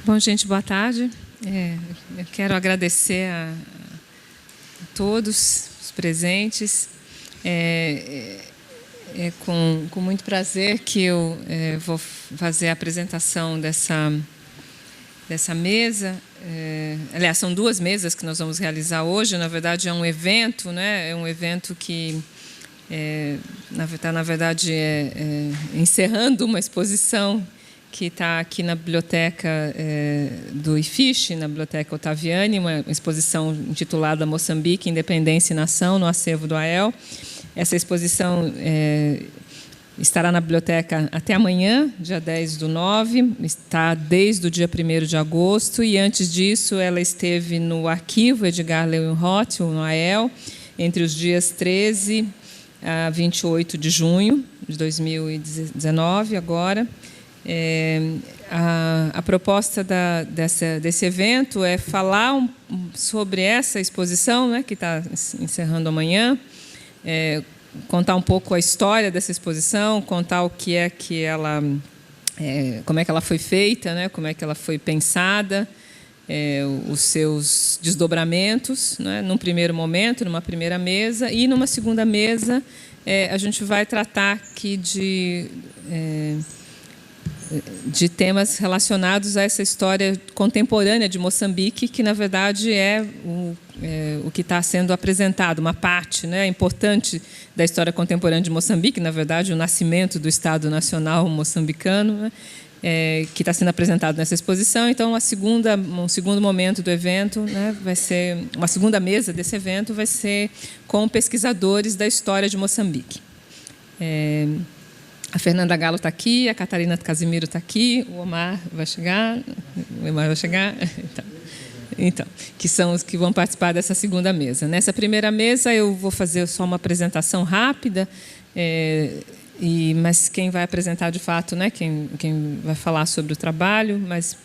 Bom, gente, boa tarde. Eu quero agradecer a todos os presentes. É com muito prazer que eu vou fazer a apresentação dessa mesa. Aliás, são duas mesas que nós vamos realizar hoje. Na verdade, é um evento, né? É um evento que na verdade, encerrando uma exposição que está aqui na biblioteca do IFISH, na Biblioteca Ottaviani, uma exposição intitulada Moçambique, Independência e Nação, no acervo do AEL. Essa exposição estará na biblioteca até amanhã, dia 10/9, está desde o dia 1º de agosto, e antes disso ela esteve no arquivo Edgar Leuenroth, no AEL, entre os dias 13 a 28 de junho de 2019, agora. A proposta desse evento é falar sobre essa exposição, né, que está encerrando amanhã, contar um pouco a história dessa exposição, contar o que é que ela, como é que ela foi feita, né, como é que ela foi pensada, os seus desdobramentos, né, num primeiro momento, numa primeira mesa, e numa segunda mesa a gente vai tratar aqui de temas relacionados a essa história contemporânea de Moçambique, que, na verdade, é o que está sendo apresentado, uma parte, né, importante da história contemporânea de Moçambique, na verdade, o nascimento do Estado Nacional moçambicano, né, que está sendo apresentado nessa exposição. Então, um segundo momento do evento, né, vai ser, uma segunda mesa desse evento vai ser com pesquisadores da história de Moçambique. A Fernanda Gallo está aqui, a Catarina Casimiro está aqui, o Omar vai chegar, então, que são os que vão participar dessa segunda mesa. Nessa primeira mesa eu vou fazer só uma apresentação rápida, mas quem vai apresentar de fato, né, quem vai falar sobre o trabalho mais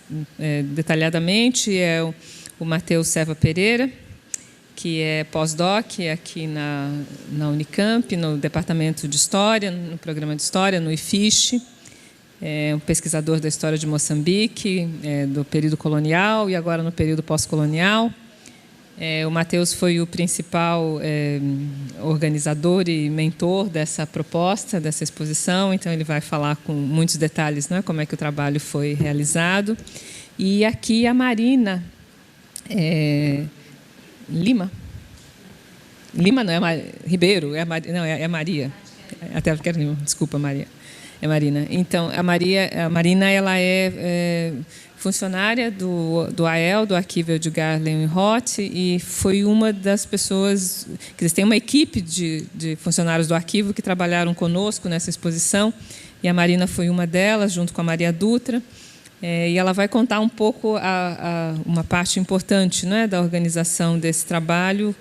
detalhadamente é o Matheus Serva Pereira, que é pós-doc aqui na Unicamp, no Departamento de História, no Programa de História, no IFISH. É um pesquisador da história de Moçambique, do período colonial e agora no período pós-colonial. O Matheus foi o principal organizador e mentor dessa proposta, dessa exposição, então ele vai falar com muitos detalhes, né, como é que o trabalho foi realizado. E aqui a Marina Lima não é Ribeiro, é Maria. Até quero Lima, desculpa, Maria. É Marina. Então, a Marina ela é funcionária do AEL, do Arquivo Edgar Leuenroth, e foi uma das pessoas, quer dizer, tem uma equipe de funcionários do arquivo que trabalharam conosco nessa exposição, e a Marina foi uma delas, junto com a Maria Dutra. E ela vai contar um pouco uma parte importante, né, da organização desse trabalho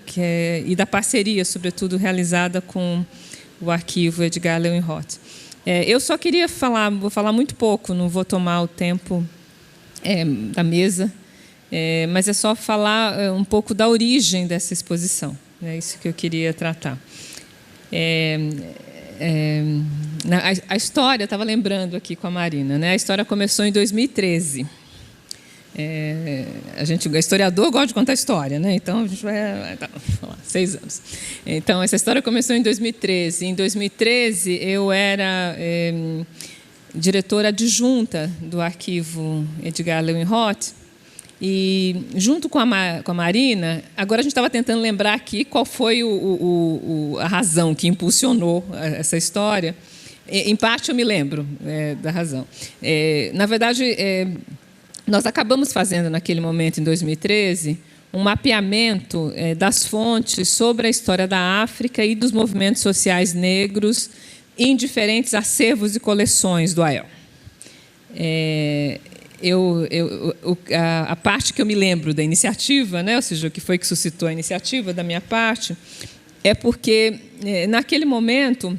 e da parceria, sobretudo, realizada com o Arquivo Edgar Leuenroth. Eu só queria vou falar muito pouco, não vou tomar o tempo da mesa, mas é só falar um pouco da origem dessa exposição. É isso que eu queria tratar. A história, eu estava lembrando aqui com a Marina, né? A história começou em 2013. O historiador gosta de contar história, né? Então a gente vai falar 6 anos. Então essa história começou em 2013. Em 2013 eu era diretora adjunta do Arquivo Edgar Leuenroth. E, junto com a Marina, agora a gente estava tentando lembrar aqui qual foi a razão que impulsionou essa história. Em parte, eu me lembro da razão. Na verdade, nós acabamos fazendo, naquele momento, em 2013, um mapeamento das fontes sobre a história da África e dos movimentos sociais negros em diferentes acervos e coleções do AEL. A parte que eu me lembro da iniciativa, né, ou seja, o que foi que suscitou a iniciativa da minha parte, é porque, naquele momento,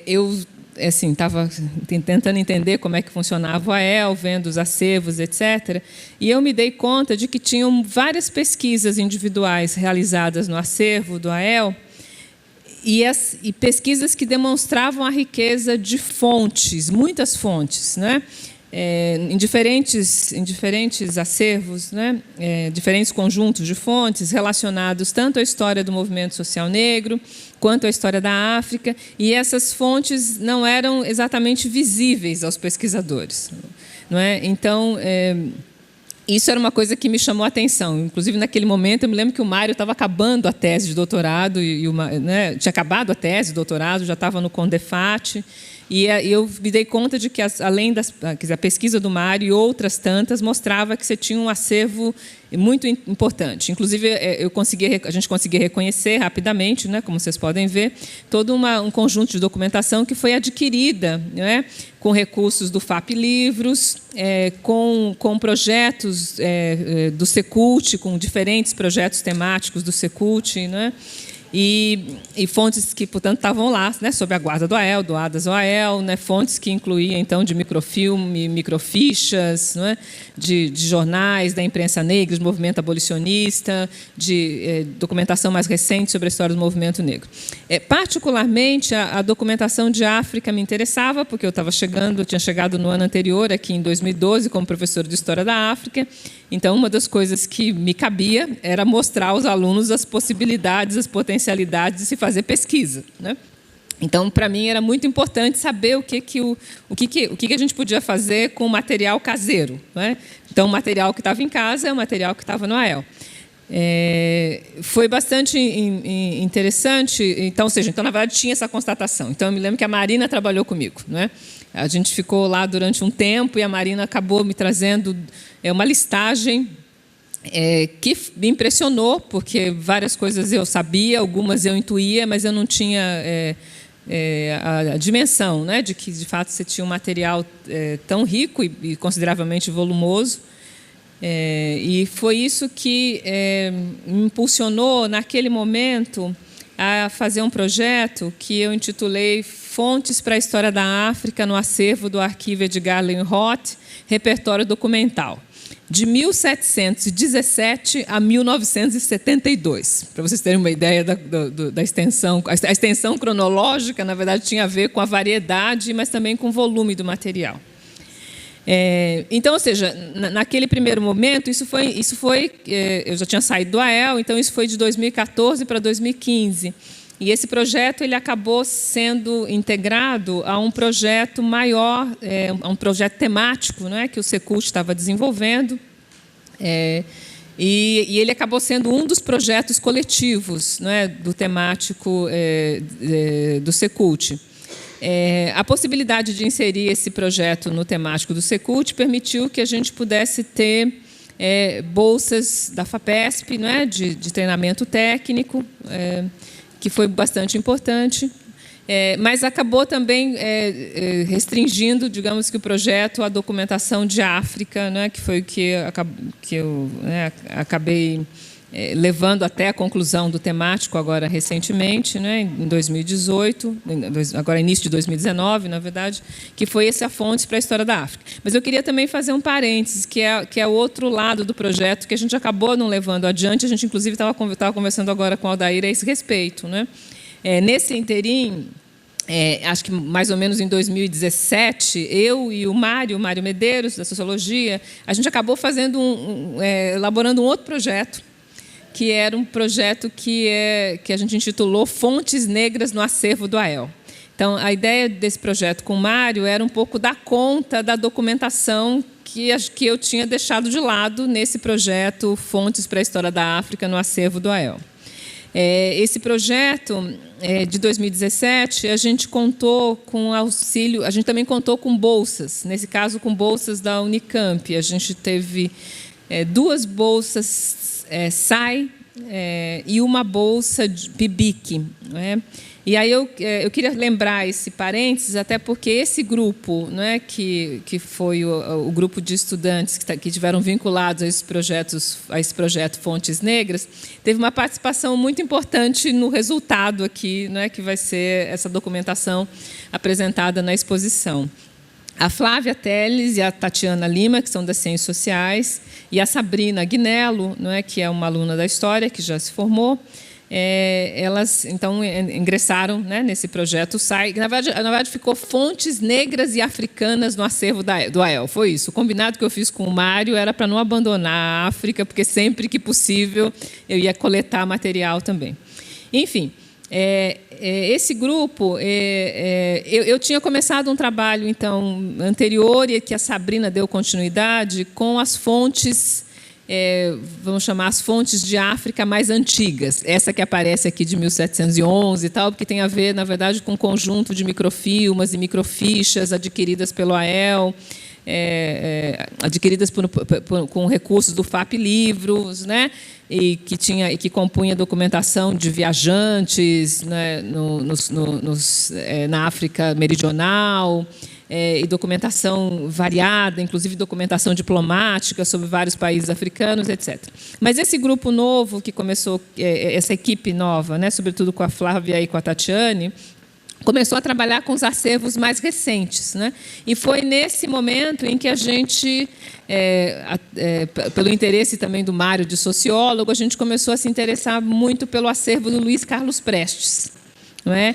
eu estava tentando entender como é que funcionava o AEL, vendo os acervos, etc. E eu me dei conta de que tinham várias pesquisas individuais realizadas no acervo do AEL e pesquisas que demonstravam a riqueza de fontes, muitas fontes, né? em diferentes acervos, né, diferentes conjuntos de fontes relacionados tanto à história do movimento social negro quanto à história da África, e essas fontes não eram exatamente visíveis aos pesquisadores, não é? Então, isso era uma coisa que me chamou a atenção. Inclusive, naquele momento, eu me lembro que o Mário estava acabando a tese de doutorado, né, tinha acabado a tese de doutorado, já estava no CONDEFAT, e eu me dei conta de que, além a pesquisa do Mário e outras tantas, mostrava que você tinha um acervo muito importante. Inclusive, a gente conseguia reconhecer rapidamente, né, como vocês podem ver, todo um conjunto de documentação que foi adquirida, né, com recursos do FAP Livros, com projetos do Secult, com diferentes projetos temáticos do Secult, né? E fontes que, portanto, estavam lá, né, sob a guarda do AEL, doadas ao AEL, né, fontes que incluíam, então, de microfilme, microfichas, não é, de jornais da imprensa negra, de movimento abolicionista, de documentação mais recente sobre a história do movimento negro. Particularmente, a documentação de África me interessava, porque eu tinha chegado no ano anterior, aqui em 2012, como professora de História da África. Então, uma das coisas que me cabia era mostrar aos alunos as possibilidades, as potencialidades de se fazer pesquisa, né? Então, para mim, era muito importante saber o que a gente podia fazer com o material caseiro, né? Então, o material que estava em casa é o material que estava no AEL. Foi bastante interessante. Então, na verdade, tinha essa constatação. Então, eu me lembro que a Marina trabalhou comigo, né? A gente ficou lá durante um tempo e a Marina acabou me trazendo uma listagem que me impressionou, porque várias coisas eu sabia, algumas eu intuía, mas eu não tinha a dimensão, né, de que, de fato, você tinha um material tão rico e consideravelmente volumoso. E foi isso que me impulsionou, naquele momento, a fazer um projeto que eu intitulei Fontes para a História da África no acervo do Arquivo Edgar Roth, Repertório Documental, de 1717 a 1972. Para vocês terem uma ideia da extensão. A extensão cronológica, na verdade, tinha a ver com a variedade, mas também com o volume do material. Então, ou seja, naquele primeiro momento, isso foi eu já tinha saído do AEL, então isso foi de 2014 para 2015. E esse projeto ele acabou sendo integrado a um projeto maior, a um projeto temático, não é, que o Secult estava desenvolvendo. E ele acabou sendo um dos projetos coletivos, não é, do temático do Secult. A possibilidade de inserir esse projeto no temático do Secult permitiu que a gente pudesse ter bolsas da FAPESP, não é, de treinamento técnico, que foi bastante importante, mas acabou também restringindo, digamos que o projeto à documentação de África, né, que foi o que eu acabei levando até a conclusão do temático agora recentemente, né, em 2018, agora início de 2019, na verdade, que foi essa fonte para a história da África. Mas eu queria também fazer um parênteses, que é o outro lado do projeto, que a gente acabou não levando adiante. A gente, inclusive, estava conversando agora com o Aldair a esse respeito, né? Nesse interim, acho que mais ou menos em 2017, eu e o Mário Medeiros, da Sociologia, a gente acabou elaborando um outro projeto, que era um projeto que a gente intitulou Fontes Negras no Acervo do AEL. Então, a ideia desse projeto com o Mário era um pouco dar conta da documentação que eu tinha deixado de lado nesse projeto Fontes para a História da África no Acervo do AEL. Esse projeto de 2017, a gente contou com auxílio, a gente também contou com bolsas, nesse caso com bolsas da Unicamp. A gente teve 2 bolsas SAI e uma bolsa de PIBIC, não é? E aí eu queria lembrar esse parênteses, até porque esse grupo, não é, que foi o grupo de estudantes que tiveram vinculados a esse projeto Fontes Negras, teve uma participação muito importante no resultado aqui, não é, que vai ser essa documentação apresentada na exposição. A Flávia Teles e a Tatiana Lima, que são das Ciências Sociais, e a Sabrina Agnello, não é, que é uma aluna da História, que já se formou, elas então ingressaram, né, nesse projeto SAI. Na verdade, ficou Fontes Negras e Africanas no acervo do AEL. Foi isso. O combinado que eu fiz com o Mário era para não abandonar a África, porque sempre que possível eu ia coletar material também. Enfim, esse grupo, eu tinha começado um trabalho então anterior e que a Sabrina deu continuidade com as fontes, vamos chamar as fontes de África mais antigas. Essa que aparece aqui de 1711 e tal, porque tem a ver, na verdade, com um conjunto de microfilmas e microfichas adquiridas pelo AEL, adquiridas com recursos do FAP Livros, né? E que compunha documentação de viajantes, né, na África Meridional, e documentação variada, inclusive documentação diplomática sobre vários países africanos, etc. Mas esse grupo novo que começou, essa equipe nova, né, sobretudo com a Flávia e com a Tatiane, começou a trabalhar com os acervos mais recentes, né? E foi nesse momento em que a gente, pelo interesse também do Mário de sociólogo, a gente começou a se interessar muito pelo acervo do Luiz Carlos Prestes, não é?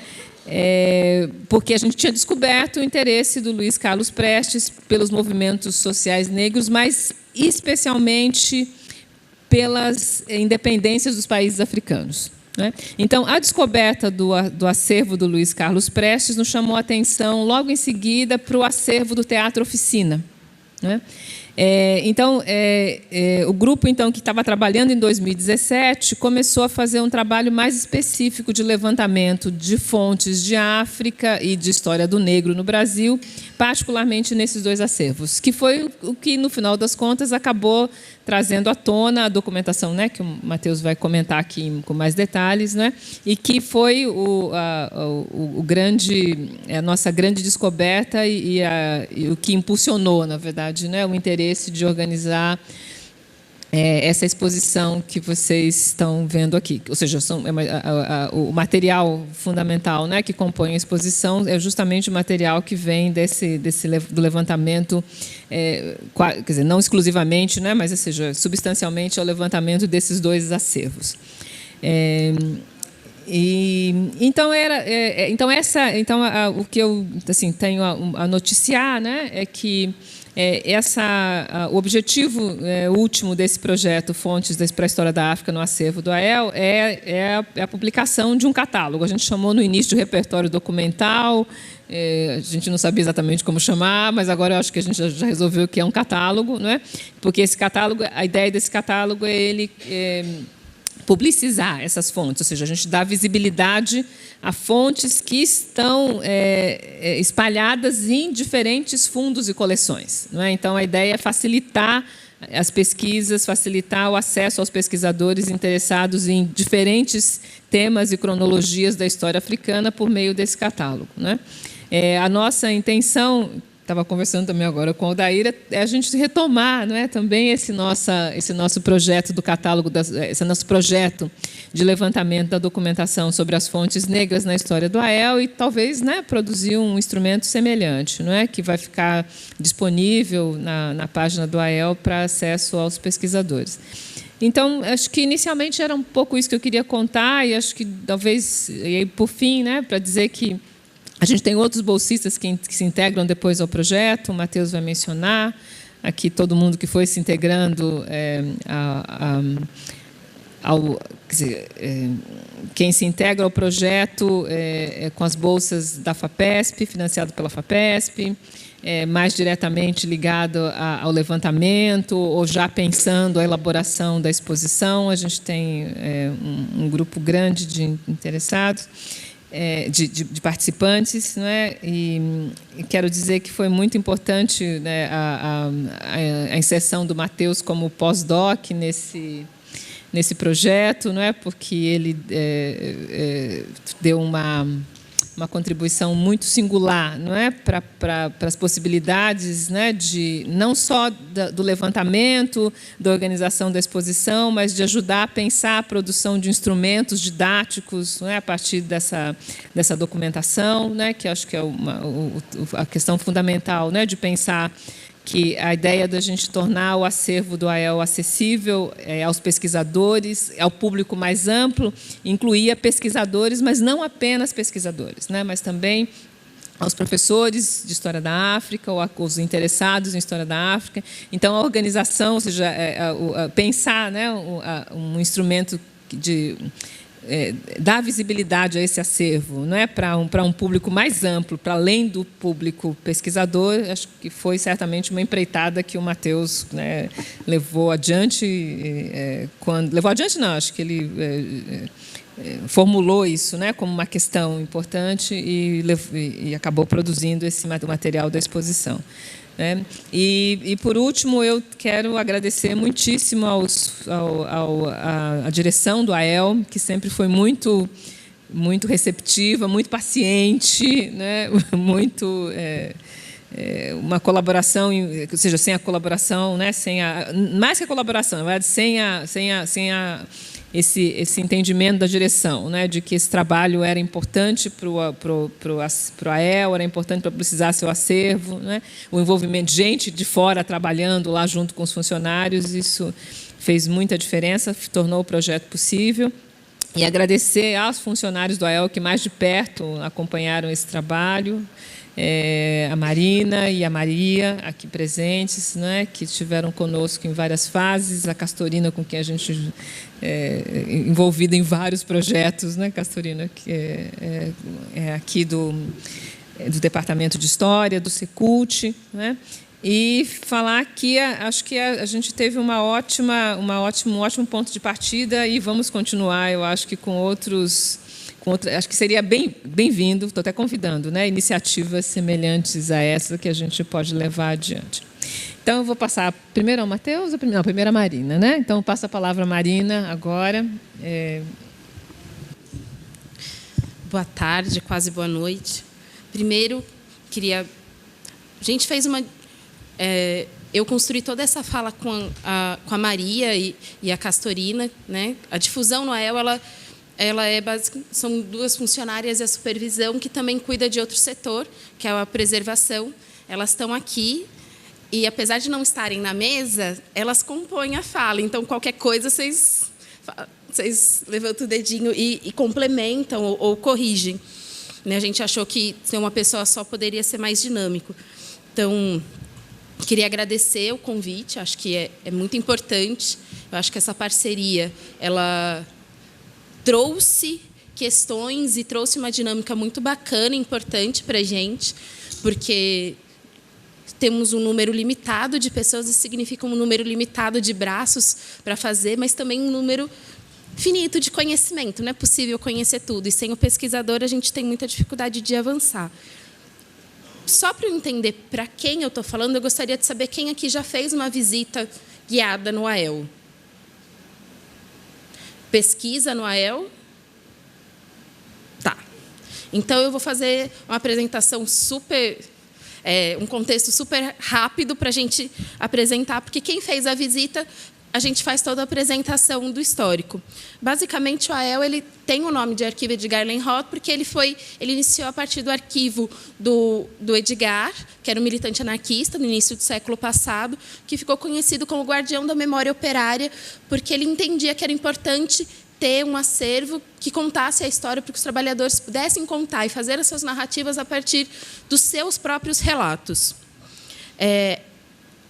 Porque a gente tinha descoberto o interesse do Luiz Carlos Prestes pelos movimentos sociais negros, mas especialmente pelas independências dos países africanos. Então, a descoberta do acervo do Luiz Carlos Prestes nos chamou a atenção logo em seguida para o acervo do Teatro Oficina. Então, o grupo então, que estava trabalhando em 2017 começou a fazer um trabalho mais específico de levantamento de fontes de África e de história do negro no Brasil, particularmente nesses dois acervos, que foi o que, no final das contas, acabou trazendo à tona a documentação, né, que o Matheus vai comentar aqui com mais detalhes, né, e que foi a nossa grande descoberta e o que impulsionou, na verdade, né, o interesse de organizar essa exposição que vocês estão vendo aqui. Ou seja, o material fundamental, né, que compõe a exposição é justamente o material que vem do levantamento, quer dizer, não exclusivamente, né, mas, ou seja, substancialmente, é o levantamento desses dois acervos. O que eu assim, tenho a noticiar, né, é que o objetivo último desse projeto Fontes para a História da África no acervo do AEL é a publicação de um catálogo. A gente chamou no início de repertório documental, a gente não sabia exatamente como chamar, mas agora eu acho que a gente já resolveu que é um catálogo, não é? Porque esse catálogo, a ideia desse catálogo é ele publicizar essas fontes, ou seja, a gente dá visibilidade a fontes que estão espalhadas em diferentes fundos e coleções, não é? Então, a ideia é facilitar as pesquisas, facilitar o acesso aos pesquisadores interessados em diferentes temas e cronologias da história africana por meio desse catálogo, né? A nossa intenção, estava conversando também agora com o Aldair, é a gente retomar, não é, também esse nosso projeto do catálogo, esse nosso projeto de levantamento da documentação sobre as fontes negras na história do AEL e talvez, né, produzir um instrumento semelhante, não é, que vai ficar disponível na página do AEL para acesso aos pesquisadores. Então, acho que inicialmente era um pouco isso que eu queria contar e acho que talvez, e aí, por fim, né, para dizer que a gente tem outros bolsistas que se integram depois ao projeto, o Matheus vai mencionar, aqui todo mundo que foi se integrando quer dizer, quem se integra ao projeto com as bolsas da FAPESP, financiado pela FAPESP, mais diretamente ligado ao levantamento ou já pensando a elaboração da exposição. A gente tem um grupo grande de interessados. De participantes, não é? E quero dizer que foi muito importante, né, a inserção do Matheus como pós-doc nesse projeto, não é? Porque ele deu uma contribuição muito singular, não é, para as possibilidades, né, de não só do levantamento, da organização da exposição, mas de ajudar a pensar a produção de instrumentos didáticos, não é, a partir dessa documentação, né, que acho que é a questão fundamental, né, de pensar que a ideia da gente tornar o acervo do AEL acessível aos pesquisadores, ao público mais amplo, incluía pesquisadores, mas não apenas pesquisadores, né, mas também aos professores de História da África, ou aos interessados em História da África. Então, a organização, ou seja, pensar, né, um instrumento de dar visibilidade a esse acervo, não é, para um público mais amplo, para além do público pesquisador, acho que foi certamente uma empreitada que o Matheus, né, levou adiante. Levou adiante, não, acho que ele formulou isso, né, como uma questão importante e acabou produzindo esse material da exposição. Né? E, por último, eu quero agradecer muitíssimo à direção do AEL, que sempre foi muito receptiva, muito paciente, né? Muito uma colaboração, ou seja, sem a colaboração, né? Mais que a colaboração, na verdade, sem esse entendimento da direção, né, de que esse trabalho era importante para o AEL, era importante para precisar seu acervo, né, o envolvimento de gente de fora trabalhando lá junto com os funcionários, isso fez muita diferença, tornou o projeto possível. E agradecer aos funcionários do AEL que mais de perto acompanharam esse trabalho, a Marina e a Maria, aqui presentes, né, que estiveram conosco em várias fases, a Castorina, com quem a gente envolvida em vários projetos, né, Castorina, que é aqui do Departamento de História, do Secult, né, e falar que acho que a gente teve um ótimo ponto de partida e vamos continuar, eu acho que com outros... Acho que seria bem-vindo, estou até convidando, né, iniciativas semelhantes a essa que a gente pode levar adiante. Então, eu vou passar primeiro ao Matheus, primeiro a Marina, né? Então, eu passo a palavra à Marina agora. Boa tarde, quase boa noite. Primeiro, a gente fez uma... eu construí toda essa fala com a Maria e a Castorina, né? A difusão no AEL, são duas funcionárias e a supervisão que também cuida de outro setor, que é a preservação. Elas estão aqui e, apesar de não estarem na mesa, elas compõem a fala. Então, qualquer coisa, vocês levantam o dedinho e complementam ou corrigem. A gente achou que ser uma pessoa só poderia ser mais dinâmico. Então, queria agradecer o convite, acho que é muito importante. Eu acho que essa parceria, ela trouxe questões e trouxe uma dinâmica muito bacana e importante para a gente, porque temos um número limitado de pessoas, isso significa um número limitado de braços para fazer, mas também um número finito de conhecimento. Não é possível conhecer tudo, e sem o pesquisador a gente tem muita dificuldade de avançar. Só para eu entender para quem eu estou falando, eu gostaria de saber quem aqui já fez uma visita guiada no AEL. Pesquisa no AEL? Tá. Então, eu vou fazer uma apresentação um contexto super rápido para a gente apresentar, porque quem fez a visita, a gente faz toda a apresentação do histórico. Basicamente, o AEL ele tem o nome de Arquivo Edgar Lenroth, porque ele iniciou a partir do arquivo do Edgar, que era um militante anarquista no início do século passado, que ficou conhecido como guardião da memória operária, porque ele entendia que era importante ter um acervo que contasse a história para que os trabalhadores pudessem contar e fazer as suas narrativas a partir dos seus próprios relatos.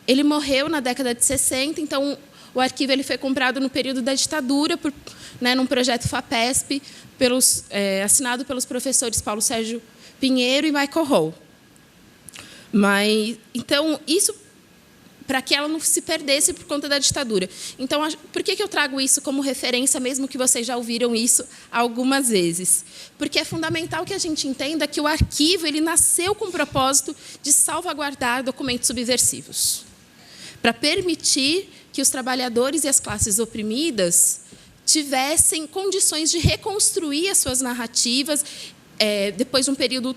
Ele morreu na década de 60, então o arquivo ele foi comprado no período da ditadura, num projeto FAPESP, assinado pelos professores Paulo Sérgio Pinheiro e Michael Hall. Então, isso para que ela não se perdesse por conta da ditadura. Então, por que eu trago isso como referência, mesmo que vocês já ouviram isso algumas vezes? Porque é fundamental que a gente entenda que o arquivo ele nasceu com o propósito de salvaguardar documentos subversivos, para permitir que os trabalhadores e as classes oprimidas tivessem condições de reconstruir as suas narrativas depois de um período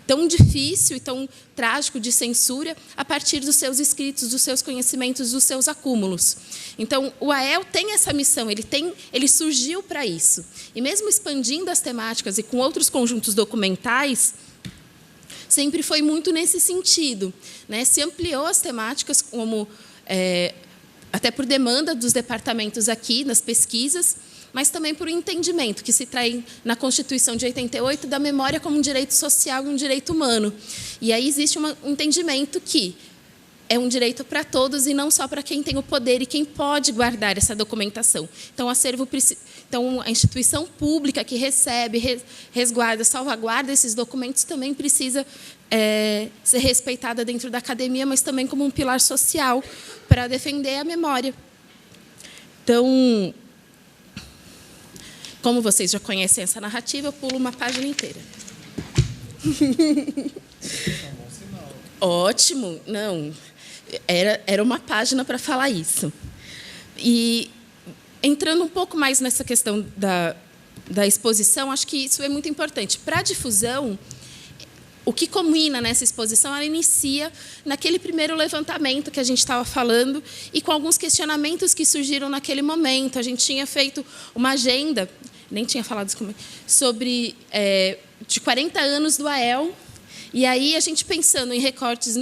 tão difícil e tão trágico de censura, a partir dos seus escritos, dos seus conhecimentos, dos seus acúmulos. Então, o AEL tem essa missão, ele surgiu para isso. E mesmo expandindo as temáticas e com outros conjuntos documentais, sempre foi muito nesse sentido, né? Se ampliou as temáticas, como até por demanda dos departamentos aqui, nas pesquisas, mas também por um entendimento que se traz na Constituição de 88 da memória como um direito social e um direito humano. E aí existe um entendimento que é um direito para todos e não só para quem tem o poder e quem pode guardar essa documentação. Então, a instituição pública que recebe, resguarda, salvaguarda esses documentos também precisa ser respeitada dentro da academia, mas também como um pilar social para defender a memória. Então, como vocês já conhecem essa narrativa, eu pulo uma página inteira. Ótimo, não. Era uma página para falar isso. E, entrando um pouco mais nessa questão da exposição, acho que isso é muito importante. Para a difusão, o que culmina nessa exposição, ela inicia naquele primeiro levantamento que a gente estava falando e com alguns questionamentos que surgiram naquele momento. A gente tinha feito uma agenda, nem tinha falado isso, sobre de 40 anos do AEL, e aí a gente pensando em recortes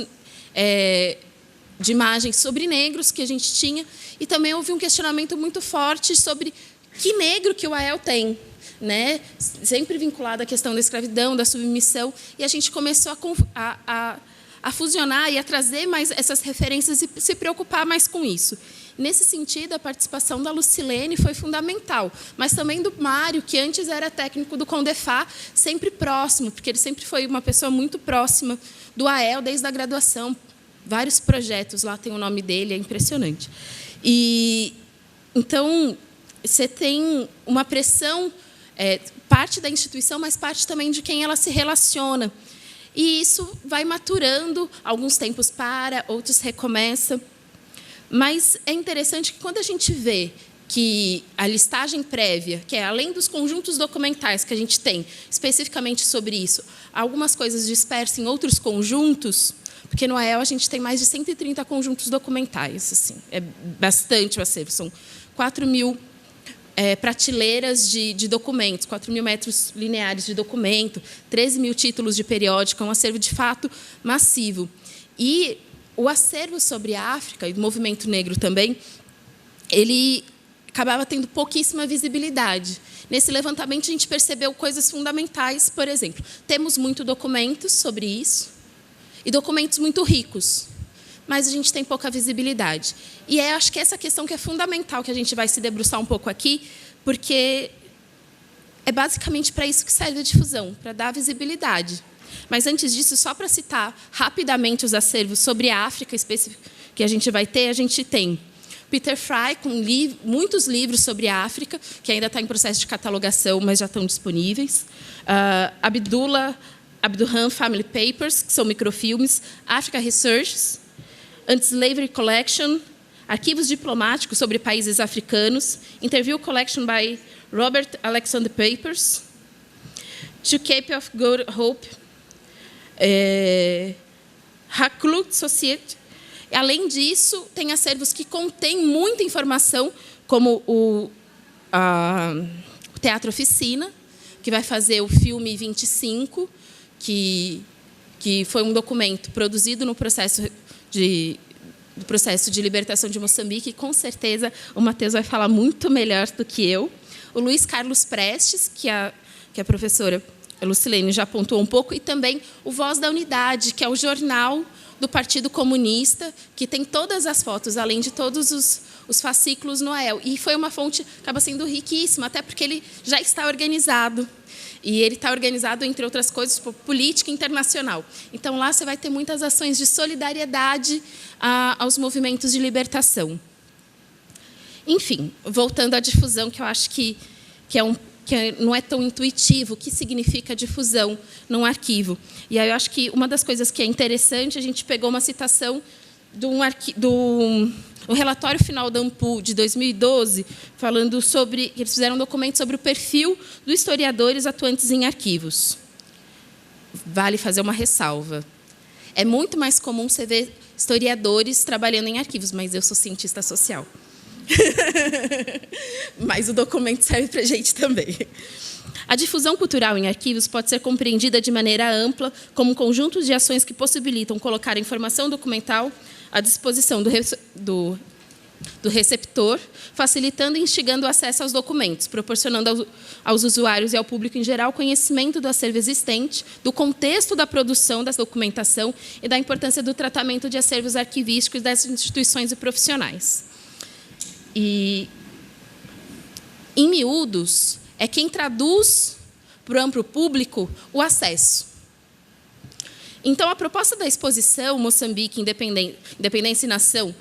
de imagens sobre negros que a gente tinha, e também houve um questionamento muito forte sobre que negro que o AEL tem, né? Sempre vinculado à questão da escravidão, da submissão, e a gente começou a fusionar e a trazer mais essas referências e se preocupar mais com isso. Nesse sentido, a participação da Lucilene foi fundamental, mas também do Mário, que antes era técnico do Condefá, sempre próximo, porque ele sempre foi uma pessoa muito próxima do AEL desde a graduação. Vários projetos lá tem o nome dele, é impressionante. E então você tem uma pressão, parte da instituição, mas parte também de quem ela se relaciona. E isso vai maturando, alguns tempos para, outros recomeça. Mas é interessante que, quando a gente vê que a listagem prévia, que é além dos conjuntos documentais que a gente tem, especificamente sobre isso, algumas coisas dispersam em outros conjuntos, porque no AEL a gente tem mais de 130 conjuntos documentais. Assim, é bastante o acervo, são 4.000 prateleiras de documentos, 4.000 metros lineares de documento, 13.000 títulos de periódico, é um acervo, de fato, massivo. E o acervo sobre a África, e o movimento negro também, ele acabava tendo pouquíssima visibilidade. Nesse levantamento, a gente percebeu coisas fundamentais, por exemplo, temos muitos documentos sobre isso, e documentos muito ricos, mas a gente tem pouca visibilidade. E acho que essa questão que é fundamental, que a gente vai se debruçar um pouco aqui, porque é basicamente para isso que serve a difusão, para dar visibilidade. Mas, antes disso, só para citar rapidamente os acervos sobre a África específica que a gente vai ter, a gente tem Peter Fry, com muitos livros sobre a África, que ainda está em processo de catalogação, mas já estão disponíveis. Abdurrahman Family Papers, que são microfilmes. Africa Research, Anti-Slavery Collection, arquivos diplomáticos sobre países africanos, Interview Collection by Robert Alexander Papers, To Cape of Good Hope, Haklut Society. Além disso, tem acervos que contêm muita informação, como o Teatro Oficina, que vai fazer o filme 25, que foi um documento produzido no processo de libertação de Moçambique, e, com certeza, o Matheus vai falar muito melhor do que eu. O Luiz Carlos Prestes, que a professora Lucilene já apontou um pouco, e também o Voz da Unidade, que é o jornal do Partido Comunista, que tem todas as fotos, além de todos os fascículos no AEL. E foi uma fonte, acaba sendo riquíssima, até porque ele já está organizado. E ele está organizado, entre outras coisas, por política internacional. Então, lá você vai ter muitas ações de solidariedade aos movimentos de libertação. Enfim, voltando à difusão, que eu acho que não é tão intuitivo, o que significa difusão num arquivo. E aí eu acho que uma das coisas que é interessante, a gente pegou uma citação do relatório final da ANPU de 2012, falando sobre, eles fizeram um documento sobre o perfil dos historiadores atuantes em arquivos. Vale fazer uma ressalva. É muito mais comum você ver historiadores trabalhando em arquivos, mas eu sou cientista social. Mas o documento serve para a gente também. A difusão cultural em arquivos pode ser compreendida de maneira ampla como um conjunto de ações que possibilitam colocar a informação documental à disposição do receptor, facilitando e instigando o acesso aos documentos, proporcionando aos usuários e ao público em geral conhecimento do acervo existente, do contexto da produção da documentação e da importância do tratamento de acervos arquivísticos das instituições e profissionais. E, em miúdos, é quem traduz para o amplo público o acesso. Então, a proposta da exposição Moçambique, Independência e Nação,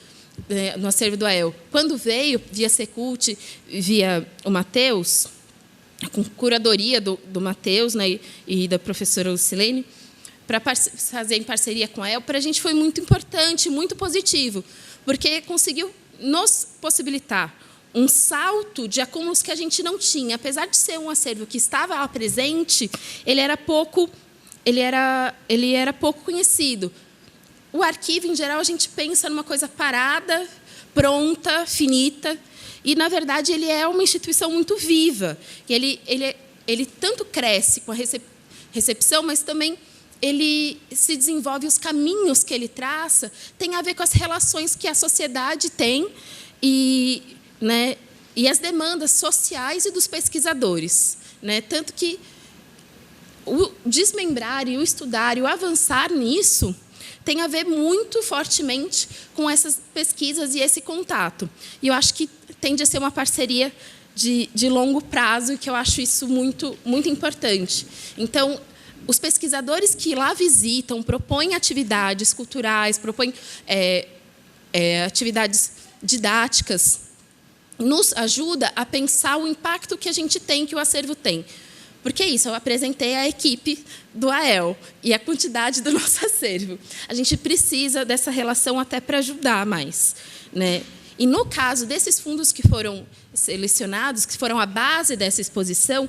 no acervo do AEL, quando veio, via Secult, via o Matheus, com curadoria do Matheus, né, e da professora Lucilene, para fazer em parceria com a AEL, para a gente foi muito importante, muito positivo, porque conseguiu nos possibilitar um salto de acúmulos que a gente não tinha. Apesar de ser um acervo que estava lá presente, ele era pouco conhecido. O arquivo, em geral, a gente pensa numa coisa parada, pronta, finita, e, na verdade, ele é uma instituição muito viva. Ele tanto cresce com a recepção, mas também ele se desenvolve, os caminhos que ele traça têm a ver com as relações que a sociedade tem e as demandas sociais e dos pesquisadores. Tanto que o desmembrar e o estudar e o avançar nisso tem a ver muito fortemente com essas pesquisas e esse contato. E eu acho que tende a ser uma parceria de longo prazo, e que eu acho isso muito, muito importante. Então, os pesquisadores que lá visitam, propõem atividades culturais, propõem atividades didáticas, nos ajuda a pensar o impacto que a gente tem, que o acervo tem. Porque é isso, eu apresentei a equipe do AEL e a quantidade do nosso acervo. A gente precisa dessa relação até para ajudar mais. E, no caso desses fundos que foram selecionados, que foram a base dessa exposição,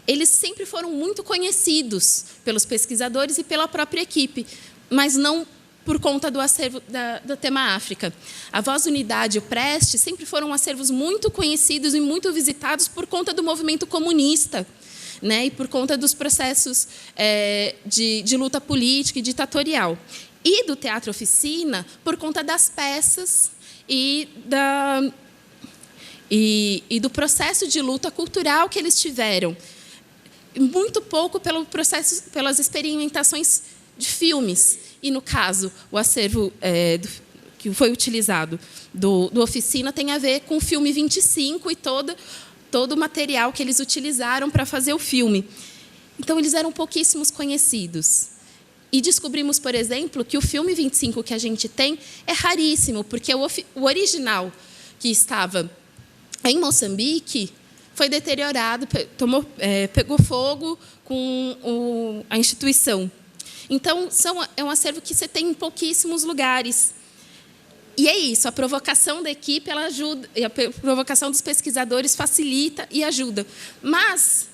eles sempre foram muito conhecidos pelos pesquisadores e pela própria equipe, mas não por conta do acervo do tema África. A Voz Unidade e o Preste sempre foram acervos muito conhecidos e muito visitados por conta do movimento comunista, e por conta dos processos de luta política e ditatorial. E do Teatro Oficina, por conta das peças e do processo de luta cultural que eles tiveram. Muito pouco pelas experimentações de filmes. E, no caso, o acervo que foi utilizado do Oficina tem a ver com o filme 25 e todo o material que eles utilizaram para fazer o filme. Então, eles eram pouquíssimos conhecidos. E descobrimos, por exemplo, que o filme 25 que a gente tem é raríssimo, porque o original, que estava em Moçambique, foi deteriorado, pegou fogo com a instituição. Então, é um acervo que você tem em pouquíssimos lugares. E é isso, a provocação da equipe ela ajuda, e a provocação dos pesquisadores facilita e ajuda. Mas,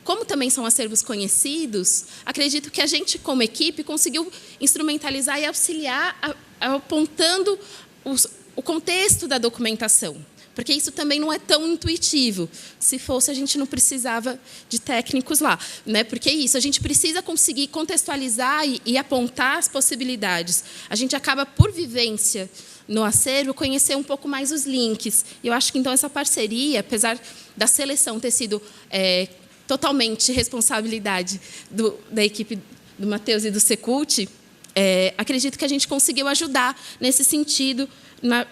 como também são acervos conhecidos, acredito que a gente, como equipe, conseguiu instrumentalizar e auxiliar apontando o contexto da documentação. Porque isso também não é tão intuitivo. Se fosse, a gente não precisava de técnicos lá. Porque é isso, a gente precisa conseguir contextualizar e apontar as possibilidades. A gente acaba, por vivência no acervo, conhecer um pouco mais os links. E eu acho que, então, essa parceria, apesar da seleção ter sido totalmente responsabilidade da equipe do Matheus e do Secult, acredito que a gente conseguiu ajudar nesse sentido,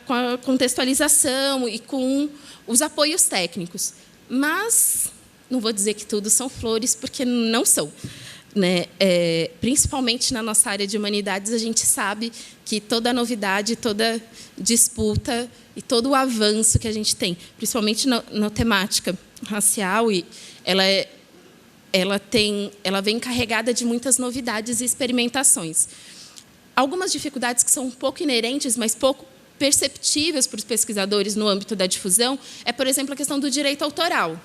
com a contextualização e com os apoios técnicos. Mas não vou dizer que tudo são flores, porque não são. Principalmente na nossa área de humanidades, a gente sabe que toda novidade, toda disputa e todo o avanço que a gente tem, principalmente na temática racial, e ela vem carregada de muitas novidades e experimentações. Algumas dificuldades que são um pouco inerentes, mas pouco perceptíveis para os pesquisadores no âmbito da difusão é, por exemplo, a questão do direito autoral.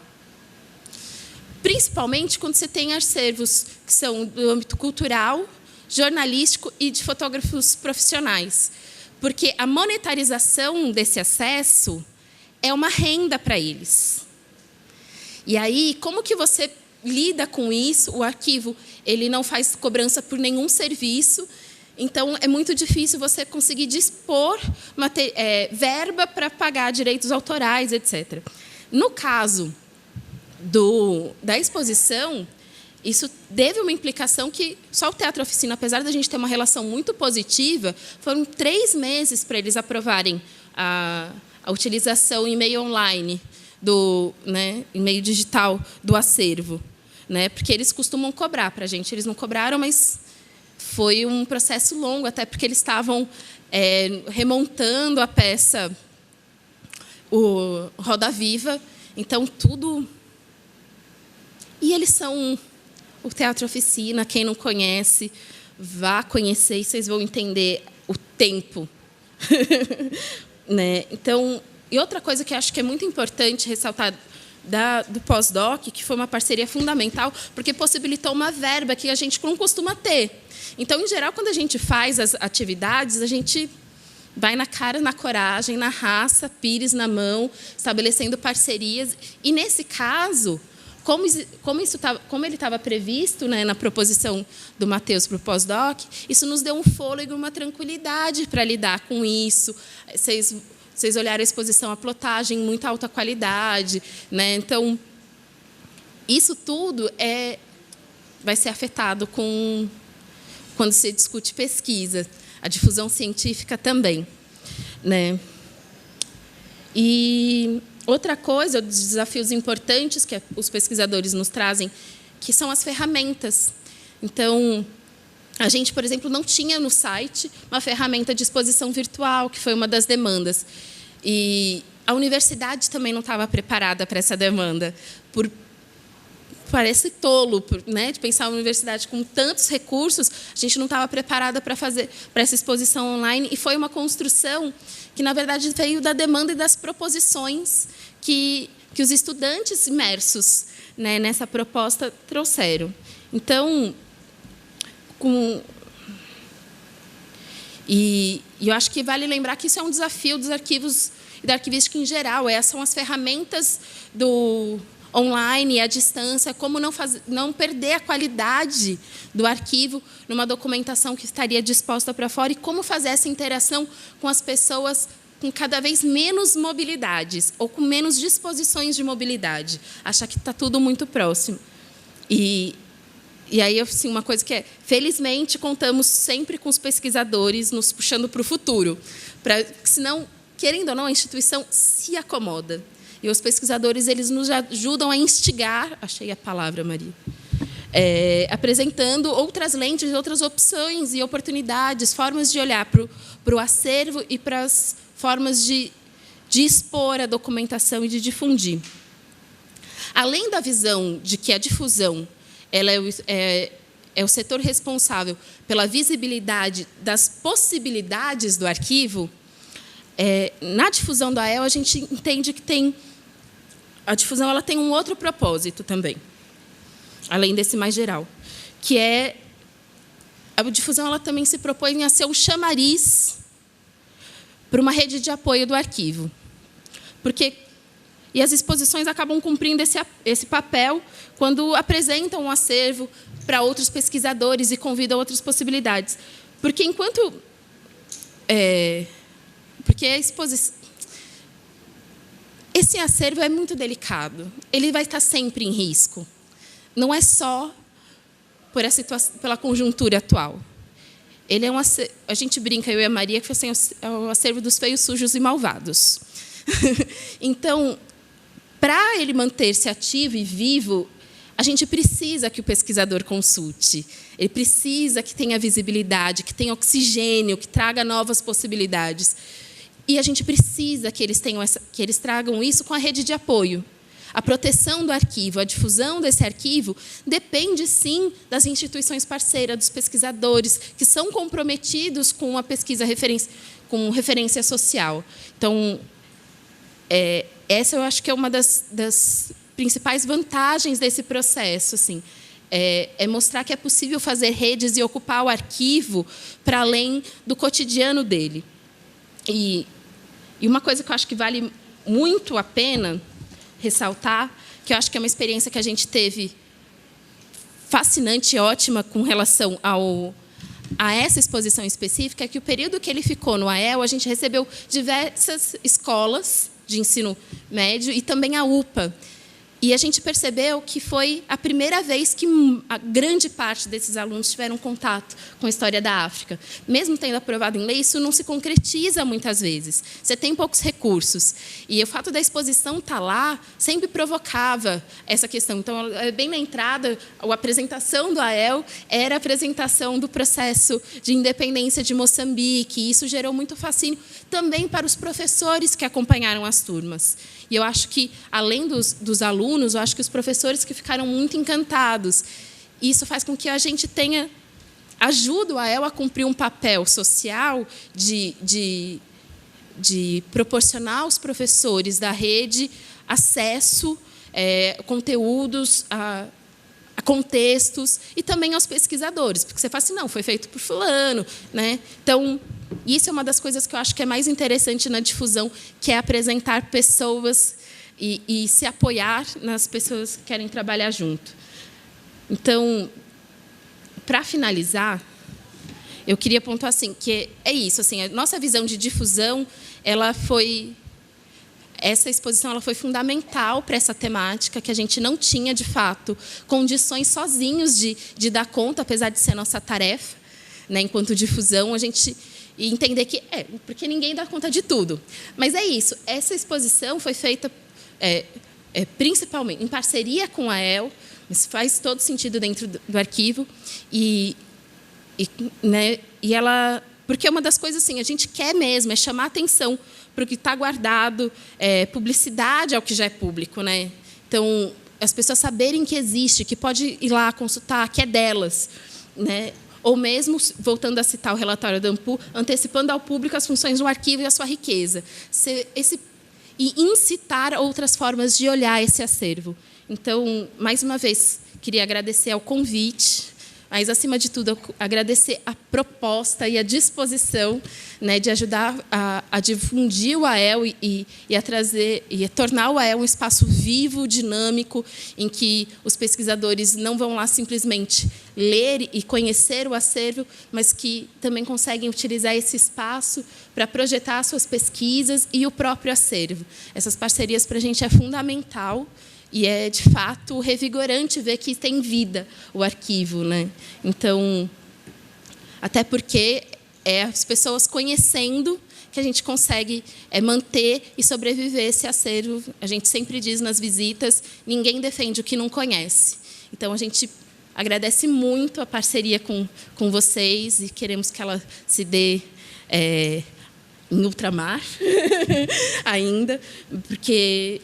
Principalmente quando você tem acervos que são do âmbito cultural, jornalístico e de fotógrafos profissionais. Porque a monetarização desse acesso é uma renda para eles. E aí, como que você lida com isso. O arquivo ele não faz cobrança por nenhum serviço. Então, é muito difícil você conseguir dispor verba para pagar direitos autorais, etc. No caso da exposição, isso teve uma implicação que só o Teatro Oficina, apesar da gente ter uma relação muito positiva, foram 3 meses para eles aprovarem a utilização em meio online, em meio digital do acervo. Porque eles costumam cobrar para a gente. Eles não cobraram, mas foi um processo longo, até porque eles estavam remontando a peça, o Roda Viva. Então, tudo... E eles são o Teatro Oficina. Quem não conhece, vá conhecer e vocês vão entender o tempo. Então, e outra coisa que acho que é muito importante ressaltar do pós-doc, que foi uma parceria fundamental, porque possibilitou uma verba que a gente não costuma ter. Então, em geral, quando a gente faz as atividades, a gente vai na cara, na coragem, na raça, pires na mão, estabelecendo parcerias. E, nesse caso, como ele estava previsto, na proposição do Matheus para o pós-doc, isso nos deu um fôlego, uma tranquilidade para lidar com isso. Vocês olharam a exposição, a plotagem, muita alta qualidade. Então, isso tudo vai ser afetado quando se discute pesquisa. A difusão científica também. E outra coisa, os desafios importantes que os pesquisadores nos trazem, que são as ferramentas. Então, a gente, por exemplo, não tinha no site uma ferramenta de exposição virtual, que foi uma das demandas. E a universidade também não estava preparada para essa demanda. Parece tolo, de pensar a universidade com tantos recursos, a gente não estava preparada para essa exposição online. E foi uma construção que, na verdade, veio da demanda e das proposições que os estudantes imersos nessa proposta trouxeram. Então, e eu acho que vale lembrar que isso é um desafio dos arquivos e da arquivística em geral. São as ferramentas do online e à distância, como não perder a qualidade do arquivo numa documentação que estaria disposta para fora, e como fazer essa interação com as pessoas com cada vez menos mobilidades ou com menos disposições de mobilidade. Achar que está tudo muito próximo. E aí, assim, uma coisa que felizmente, contamos sempre com os pesquisadores nos puxando para o futuro. Senão, querendo ou não, a instituição se acomoda. E os pesquisadores eles nos ajudam a instigar, achei a palavra, Maria, apresentando outras lentes, outras opções e oportunidades, formas de olhar para o acervo e para as formas de expor a documentação e de difundir. Além da visão de que a difusão ela é o setor responsável pela visibilidade das possibilidades do arquivo, na difusão da AEL, a gente entende que a difusão ela tem um outro propósito também, além desse mais geral, que a difusão ela também se propõe a ser um chamariz para uma rede de apoio do arquivo. E as exposições acabam cumprindo esse papel quando apresentam um acervo para outros pesquisadores e convidam outras possibilidades. Porque a exposição... Esse acervo é muito delicado. Ele vai estar sempre em risco. Não é só pela conjuntura atual. Ele é a gente brinca, eu e a Maria, que assim, é o acervo dos feios, sujos e malvados. Então, para ele manter-se ativo e vivo, a gente precisa que o pesquisador consulte. Ele precisa que tenha visibilidade, que tenha oxigênio, que traga novas possibilidades. E a gente precisa que eles tragam isso com a rede de apoio. A proteção do arquivo, a difusão desse arquivo, depende, sim, das instituições parceiras, dos pesquisadores, que são comprometidos com a pesquisa com referência social. Então, essa eu acho que é uma das principais vantagens desse processo. Assim, mostrar que é possível fazer redes e ocupar o arquivo para além do cotidiano dele. E uma coisa que eu acho que vale muito a pena ressaltar, que eu acho que é uma experiência que a gente teve fascinante e ótima com relação a essa exposição específica é que o período que ele ficou no AEL, a gente recebeu diversas escolas de ensino médio e também a UPA. E a gente percebeu que foi a primeira vez que a grande parte desses alunos tiveram contato com a história da África. Mesmo tendo aprovado em lei, isso não se concretiza muitas vezes. Você tem poucos recursos. E o fato da exposição estar lá sempre provocava essa questão. Então, bem na entrada, a apresentação do AEL era a apresentação do processo de independência de Moçambique. E isso gerou muito fascínio também para os professores que acompanharam as turmas. E eu acho que, além dos alunos, eu acho que os professores que ficaram muito encantados. Isso faz com que a gente ajuda o AEL a cumprir um papel social de proporcionar aos professores da rede acesso a conteúdos, a contextos, e também aos pesquisadores, porque você fala assim, não, foi feito por fulano, né? Então, isso é uma das coisas que eu acho que é mais interessante na difusão, que é apresentar pessoas e se apoiar nas pessoas que querem trabalhar junto. Então, para finalizar, eu queria pontuar assim, que é isso, assim, a nossa visão de difusão, essa exposição ela foi fundamental para essa temática, que a gente não tinha, de fato, condições sozinhos de dar conta, apesar de ser nossa tarefa, né, enquanto difusão, a gente entender que porque ninguém dá conta de tudo. Mas é isso, essa exposição foi feita principalmente em parceria com a AEL, isso faz todo sentido dentro do arquivo, né, e ela... Porque uma das coisas assim, a gente quer mesmo chamar atenção para o que está guardado, publicidade ao que já é público, né? Então, as pessoas saberem que existe, que pode ir lá consultar, que é delas, né? Ou mesmo, voltando a citar o relatório da ANPU, antecipando ao público as funções do arquivo e a sua riqueza. E incitar outras formas de olhar esse acervo. Então, mais uma vez, queria agradecer ao convite, mas, acima de tudo, agradecer a proposta e a disposição, né, de ajudar a difundir o AEL e a trazer e a tornar o AEL um espaço vivo, dinâmico, em que os pesquisadores não vão lá simplesmente ler e conhecer o acervo, mas que também conseguem utilizar esse espaço para projetar suas pesquisas e o próprio acervo. Essas parcerias, para a gente, é fundamental. E é, de fato, revigorante ver que tem vida o arquivo, né? Então, até porque é as pessoas conhecendo que a gente consegue manter e sobreviver esse acervo. A gente sempre diz nas visitas, ninguém defende o que não conhece. Então, a gente agradece muito a parceria com vocês e queremos que ela se dê em ultramar ainda, porque...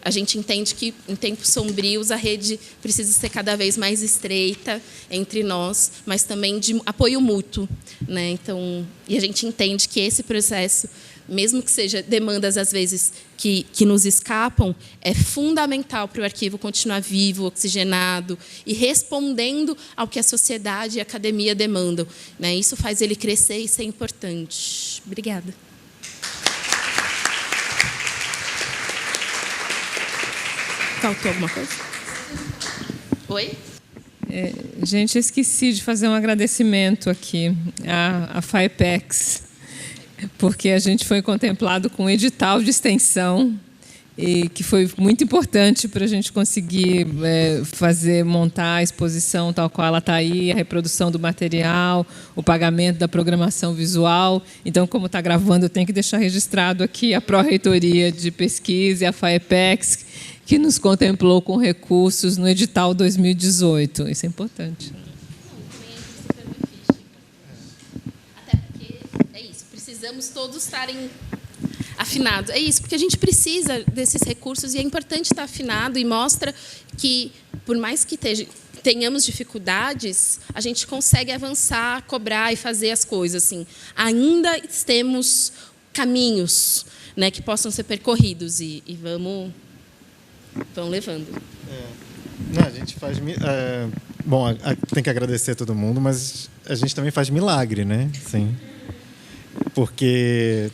a gente entende que, em tempos sombrios, a rede precisa ser cada vez mais estreita entre nós, mas também de apoio mútuo, né? Então, e a gente entende que esse processo, mesmo que seja demandas, às vezes, que nos escapam, é fundamental para o arquivo continuar vivo, oxigenado e respondendo ao que a sociedade e a academia demandam, né? Isso faz ele crescer e ser importante. Obrigada. Faltou alguma coisa? Oi? Gente, eu esqueci de fazer um agradecimento aqui à FAEPEX, porque a gente foi contemplado com um edital de extensão, e que foi muito importante para a gente conseguir montar a exposição tal qual ela está aí, a reprodução do material, o pagamento da programação visual. Então, como está gravando, eu tenho que deixar registrado aqui a Pró-Reitoria de Pesquisa e a FAEPEX, que nos contemplou com recursos no edital 2018. Isso é importante. Até porque é isso, precisamos todos estarem afinados. É isso, porque a gente precisa desses recursos e é importante estar afinado e mostra que, por mais que tenhamos dificuldades, a gente consegue avançar, cobrar e fazer as coisas. Assim. Ainda temos caminhos, né, que possam ser percorridos e vamos levando. Não, a gente faz... bom, tem que agradecer a todo mundo, mas a gente também faz milagre, né? Sim. Porque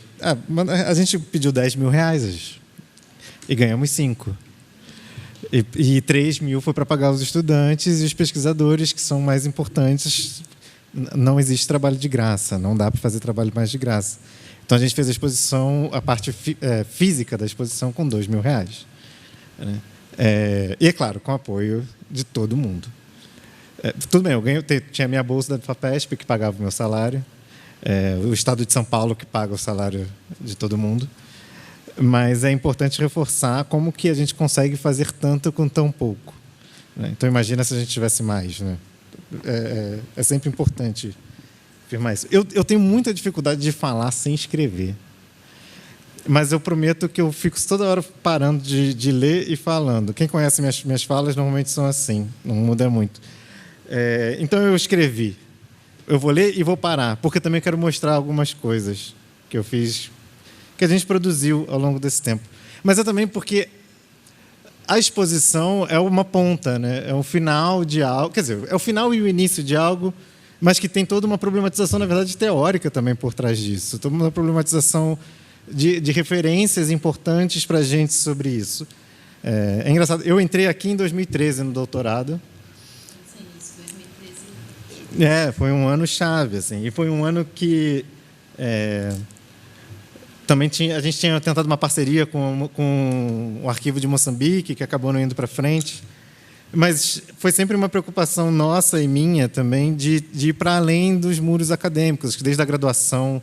a gente pediu R$10 mil e ganhamos 5. E 3 mil foi para pagar os estudantes e os pesquisadores, que são mais importantes. Não existe trabalho de graça, não dá para fazer trabalho mais de graça. Então, a gente fez a exposição, a parte física da exposição, com R$2.000. Né? E, é claro, com apoio de todo mundo. Tudo bem, tinha a minha bolsa da FAPESP, que pagava o meu salário, o Estado de São Paulo, que paga o salário de todo mundo. Mas é importante reforçar como que a gente consegue fazer tanto com tão pouco. Né? Então, imagina se a gente tivesse mais. Né? É sempre importante afirmar isso. Eu tenho muita dificuldade de falar sem escrever. Mas eu prometo que eu fico toda hora parando de ler e falando. Quem conhece minhas falas normalmente são assim, não muda muito. Então eu escrevi. Eu vou ler e vou parar, porque também quero mostrar algumas coisas que eu fiz, que a gente produziu ao longo desse tempo. Mas é também porque a exposição é uma ponta, né? É o final de algo, quer dizer, é o final e o início de algo, mas que tem toda uma problematização, na verdade, teórica também por trás disso. Toda uma problematização de referências importantes para a gente sobre isso. É engraçado, eu entrei aqui em 2013 no doutorado. Foi um ano chave, assim, e foi um ano que também a gente tinha tentado uma parceria com o Arquivo de Moçambique, que acabou não indo para frente, mas foi sempre uma preocupação nossa e minha também de ir para além dos muros acadêmicos, desde a graduação,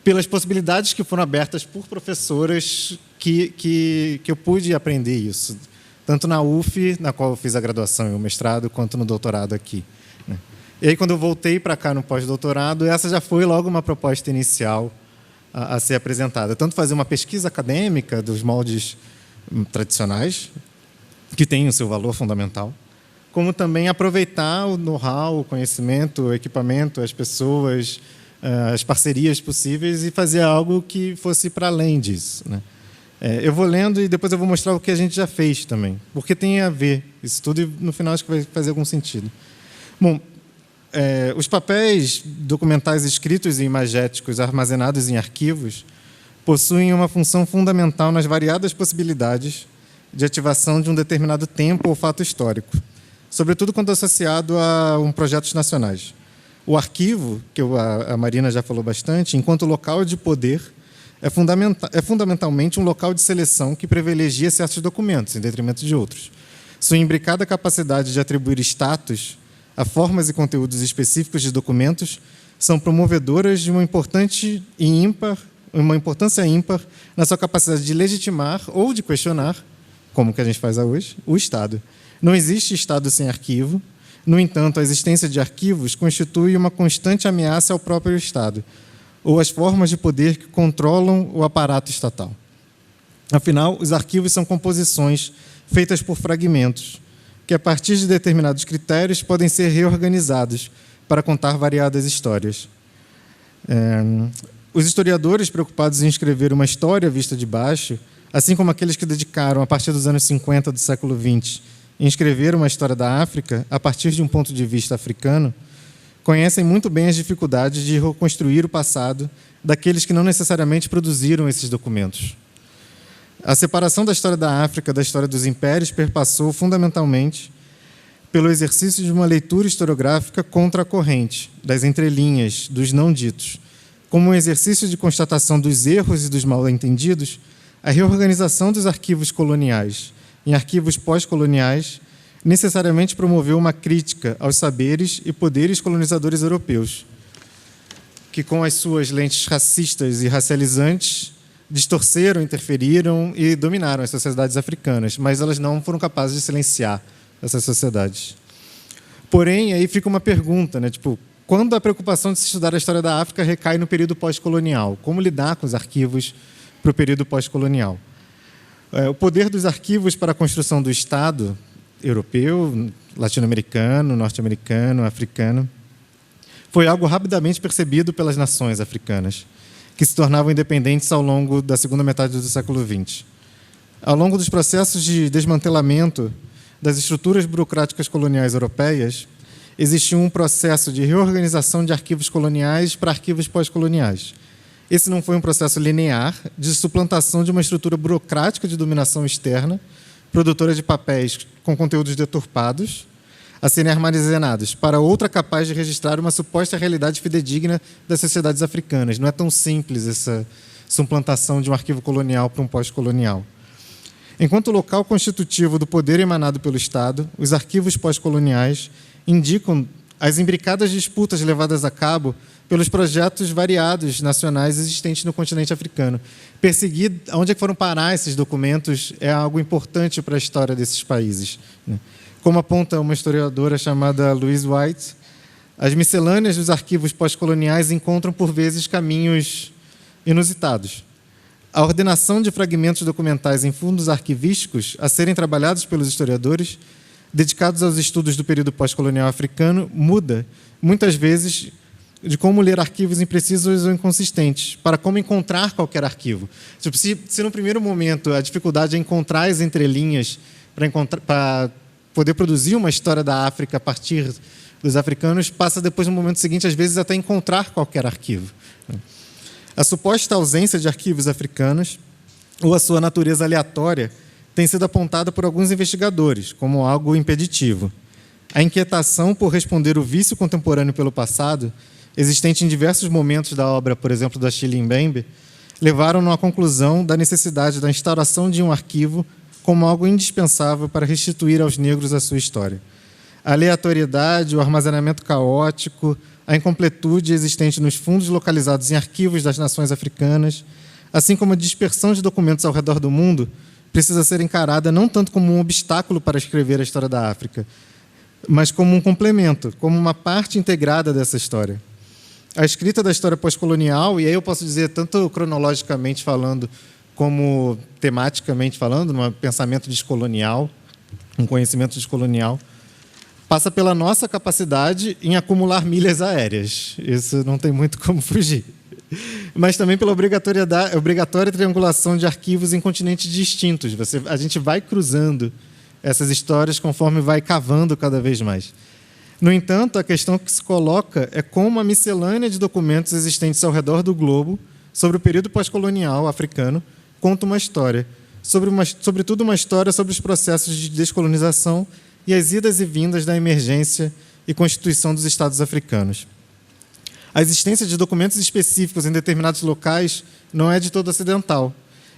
pelas possibilidades que foram abertas por professoras que eu pude aprender isso, tanto na UF, na qual eu fiz a graduação e o mestrado, quanto no doutorado aqui. Né? E aí, quando eu voltei para cá no pós-doutorado, essa já foi logo uma proposta inicial a ser apresentada. Tanto fazer uma pesquisa acadêmica dos moldes tradicionais, que tem o seu valor fundamental, como também aproveitar o know-how, o conhecimento, o equipamento, as pessoas, as parcerias possíveis e fazer algo que fosse para além disso. Né? Eu vou lendo e depois eu vou mostrar o que a gente já fez também, porque tem a ver isso tudo e, no final, acho que vai fazer algum sentido. Bom, os papéis documentais escritos e imagéticos armazenados em arquivos possuem uma função fundamental nas variadas possibilidades de ativação de um determinado tempo ou fato histórico, sobretudo quando associado a projetos nacionais. O arquivo, que a Marina já falou bastante, enquanto local de poder, é fundamentalmente um local de seleção que privilegia certos documentos, em detrimento de outros. Sua imbricada capacidade de atribuir status a formas e conteúdos específicos de documentos são promovedoras de uma importância ímpar na sua capacidade de legitimar ou de questionar, como que a gente faz hoje, o Estado. Não existe Estado sem arquivo. No entanto, a existência de arquivos constitui uma constante ameaça ao próprio Estado, ou às formas de poder que controlam o aparato estatal. Afinal, os arquivos são composições feitas por fragmentos, que, a partir de determinados critérios, podem ser reorganizados para contar variadas histórias. Os historiadores preocupados em escrever uma história vista de baixo, assim como aqueles que dedicaram, a partir dos anos 50 do século XX, em escrever uma história da África, a partir de um ponto de vista africano, conhecem muito bem as dificuldades de reconstruir o passado daqueles que não necessariamente produziram esses documentos. A separação da história da África da história dos impérios perpassou fundamentalmente pelo exercício de uma leitura historiográfica contra a corrente, das entrelinhas, dos não ditos, como um exercício de constatação dos erros e dos mal-entendidos. A reorganização dos arquivos coloniais em arquivos pós-coloniais necessariamente promoveu uma crítica aos saberes e poderes colonizadores europeus, que, com as suas lentes racistas e racializantes, distorceram, interferiram e dominaram as sociedades africanas, mas elas não foram capazes de silenciar essas sociedades. Porém, aí fica uma pergunta, né? Quando a preocupação de se estudar a história da África recai no período pós-colonial? Como lidar com os arquivos para o período pós-colonial? O poder dos arquivos para a construção do Estado europeu, latino-americano, norte-americano, africano, foi algo rapidamente percebido pelas nações africanas, que se tornavam independentes ao longo da segunda metade do século XX. Ao longo dos processos de desmantelamento das estruturas burocráticas coloniais europeias, existiu um processo de reorganização de arquivos coloniais para arquivos pós-coloniais. Esse não foi um processo linear de suplantação de uma estrutura burocrática de dominação externa produtora de papéis com conteúdos deturpados, a serem armazenados para outra capaz de registrar uma suposta realidade fidedigna das sociedades africanas. Não é tão simples essa suplantação de um arquivo colonial para um pós-colonial. Enquanto local constitutivo do poder emanado pelo Estado, os arquivos pós-coloniais indicam as imbricadas disputas levadas a cabo pelos projetos variados nacionais existentes no continente africano. Perseguir onde é que foram parar esses documentos é algo importante para a história desses países, né? Como aponta uma historiadora chamada Louise White, as miscelâneas dos arquivos pós-coloniais encontram, por vezes, caminhos inusitados. A ordenação de fragmentos documentais em fundos arquivísticos a serem trabalhados pelos historiadores dedicados aos estudos do período pós-colonial africano muda, muitas vezes, de como ler arquivos imprecisos ou inconsistentes, para como encontrar qualquer arquivo. Se no primeiro momento a dificuldade é encontrar as entrelinhas para poder produzir uma história da África a partir dos africanos, passa depois, no momento seguinte, às vezes, até encontrar qualquer arquivo. A suposta ausência de arquivos africanos ou a sua natureza aleatória tem sido apontada por alguns investigadores como algo impeditivo. A inquietação por responder o vício contemporâneo pelo passado, existente em diversos momentos da obra, por exemplo, da Achille Mbembe, levaram-no à conclusão da necessidade da instauração de um arquivo como algo indispensável para restituir aos negros a sua história. A aleatoriedade, o armazenamento caótico, a incompletude existente nos fundos localizados em arquivos das nações africanas, assim como a dispersão de documentos ao redor do mundo, precisa ser encarada não tanto como um obstáculo para escrever a história da África, mas como um complemento, como uma parte integrada dessa história. A escrita da história pós-colonial, e aí eu posso dizer tanto cronologicamente falando como tematicamente falando, num pensamento descolonial, um conhecimento descolonial, passa pela nossa capacidade em acumular milhas aéreas. Isso não tem muito como fugir. Mas também pela obrigatória triangulação de arquivos em continentes distintos. A gente vai cruzando essas histórias conforme vai cavando cada vez mais. No entanto, a questão que se coloca é como a miscelânea de documentos existentes ao redor do globo sobre o período pós-colonial africano conta uma história, sobretudo uma história sobre os processos de descolonização e as idas e vindas da emergência e constituição dos Estados africanos. A existência de documentos específicos em determinados locais não é de todo acidental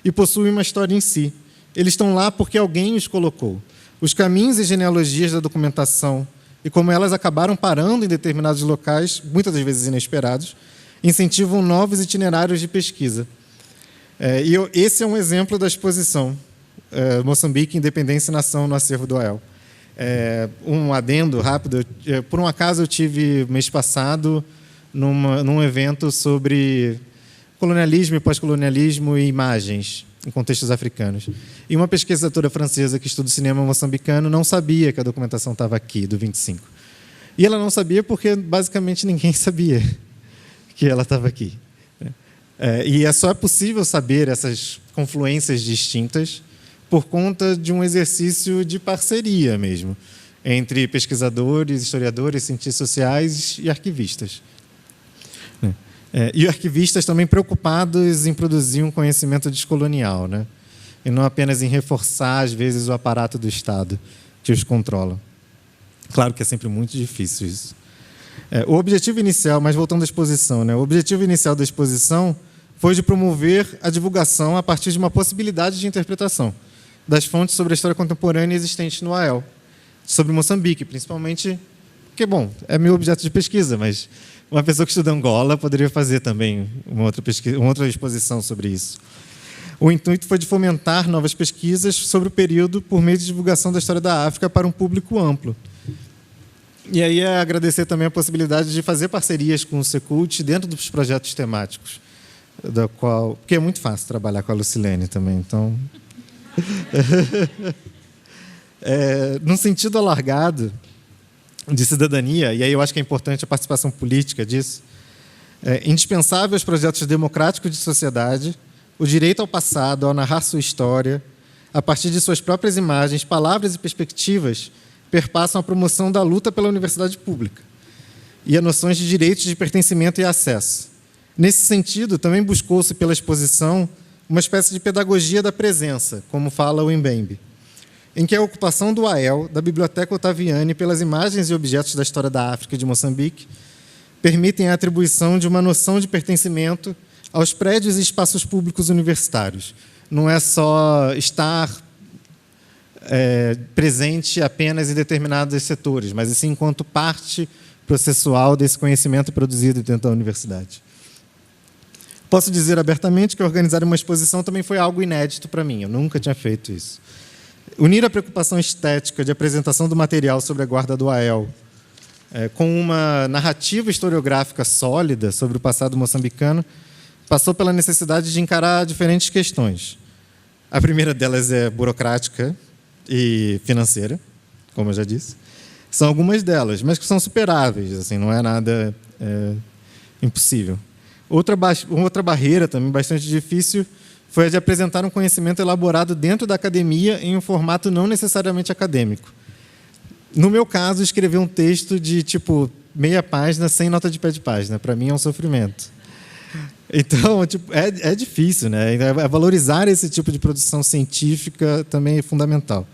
e possui uma história em si. Eles estão lá porque alguém os colocou. Os caminhos e genealogias da documentação e como elas acabaram parando em determinados locais, muitas das vezes inesperados, incentivam novos itinerários de pesquisa. Esse é um exemplo da exposição Moçambique, Independência e Nação no acervo do AEL. Um adendo rápido. Por um acaso, eu tive, mês passado, num evento sobre colonialismo e pós-colonialismo e imagens em contextos africanos. E uma pesquisadora francesa que estuda o cinema moçambicano não sabia que a documentação estava aqui, do 25. E ela não sabia porque, basicamente, ninguém sabia que ela estava aqui. E só é possível saber essas confluências distintas por conta de um exercício de parceria mesmo, entre pesquisadores, historiadores, cientistas sociais e arquivistas. E arquivistas também preocupados em produzir um conhecimento descolonial, né? E não apenas em reforçar, às vezes, o aparato do Estado que os controla. Claro que é sempre muito difícil isso. O objetivo inicial, mas voltando à exposição, né? O objetivo inicial da exposição foi de promover a divulgação a partir de uma possibilidade de interpretação das fontes sobre a história contemporânea existente no AEL, sobre Moçambique, principalmente, porque, bom, é meu objeto de pesquisa, mas uma pessoa que estuda Angola poderia fazer também uma outra exposição sobre isso. O intuito foi de fomentar novas pesquisas sobre o período por meio de divulgação da história da África para um público amplo. E aí é agradecer também a possibilidade de fazer parcerias com o Secult dentro dos projetos temáticos, porque é muito fácil trabalhar com a Lucilene também, então... num sentido alargado de cidadania, e aí eu acho que é importante a participação política disso, é indispensável aos projetos democráticos de sociedade o direito ao passado, ao narrar sua história, a partir de suas próprias imagens, palavras e perspectivas, perpassam a promoção da luta pela universidade pública e a noções de direitos de pertencimento e acesso. Nesse sentido, também buscou-se pela exposição uma espécie de pedagogia da presença, como fala o Mbembe. em que a ocupação do AEL, da Biblioteca Ottaviani, pelas imagens e objetos da história da África e de Moçambique, permitem a atribuição de uma noção de pertencimento aos prédios e espaços públicos universitários. Não é só estar presente apenas em determinados setores, mas sim enquanto parte processual desse conhecimento produzido dentro da universidade. Posso dizer abertamente que organizar uma exposição também foi algo inédito para mim, eu nunca tinha feito isso. Unir a preocupação estética de apresentação do material sobre a guarda do AEL com uma narrativa historiográfica sólida sobre o passado moçambicano passou pela necessidade de encarar diferentes questões. A primeira delas é burocrática e financeira, como eu já disse. São algumas delas, mas que são superáveis, assim, não é nada impossível. Outra barreira também bastante difícil foi a de apresentar um conhecimento elaborado dentro da academia em um formato não necessariamente acadêmico. No meu caso, escrever um texto de, meia página sem nota de pé de página, para mim é um sofrimento. Então, é difícil, né? Valorizar esse tipo de produção científica também é fundamental.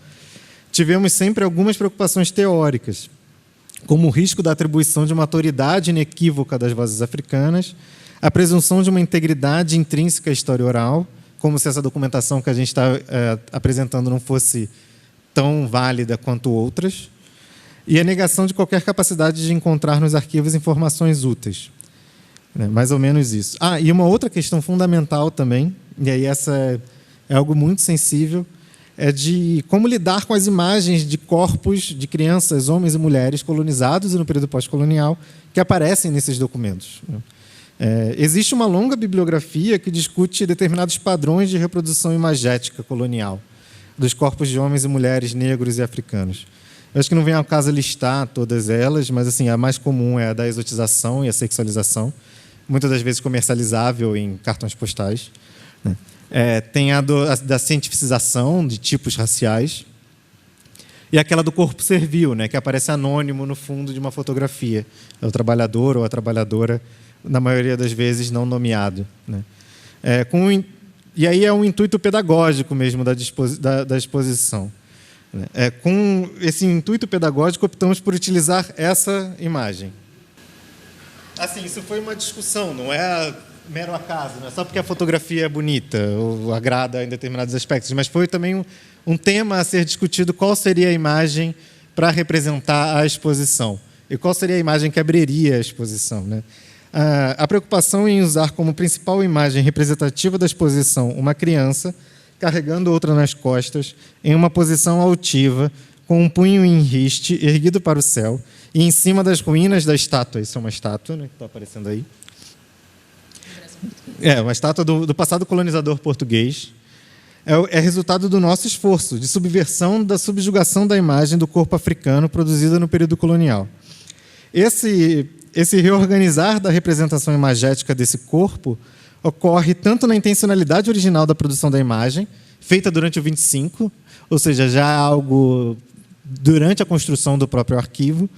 Tivemos sempre algumas preocupações teóricas, como o risco da atribuição de uma autoridade inequívoca das vozes africanas, a presunção de uma integridade intrínseca à história oral, como se essa documentação que a gente está apresentando não fosse tão válida quanto outras, e a negação de qualquer capacidade de encontrar nos arquivos informações úteis. Mais ou menos isso. E uma outra questão fundamental também, e aí essa é algo muito sensível, é de como lidar com as imagens de corpos de crianças, homens e mulheres colonizados no período pós-colonial que aparecem nesses documentos. Existe uma longa bibliografia que discute determinados padrões de reprodução imagética colonial dos corpos de homens e mulheres negros e africanos. Eu acho que não vem ao caso listar todas elas, mas assim, a mais comum é a da exotização e a sexualização, muitas das vezes comercializável em cartões postais. Tem a da cientificização de tipos raciais e aquela do corpo servil, que aparece anônimo no fundo de uma fotografia. É o trabalhador ou a trabalhadora, na maioria das vezes, não nomeado. E aí é um intuito pedagógico mesmo da exposição. Com esse intuito pedagógico, optamos por utilizar essa imagem. Assim, isso foi uma discussão, não é mero acaso, não é só porque a fotografia é bonita ou agrada em determinados aspectos, mas foi também um tema a ser discutido: qual seria a imagem para representar a exposição e qual seria a imagem que abriria a exposição. A preocupação em usar como principal imagem representativa da exposição uma criança carregando outra nas costas, em uma posição altiva, com um punho em riste, erguido para o céu, e em cima das ruínas da estátua. Isso é uma estátua, que está aparecendo aí. Uma estátua do passado colonizador português. É resultado do nosso esforço de subversão da subjugação da imagem do corpo africano produzida no período colonial. Esse reorganizar da representação imagética desse corpo ocorre tanto na intencionalidade original da produção da imagem, feita durante o 25, ou seja, já algo durante a construção do próprio arquivo,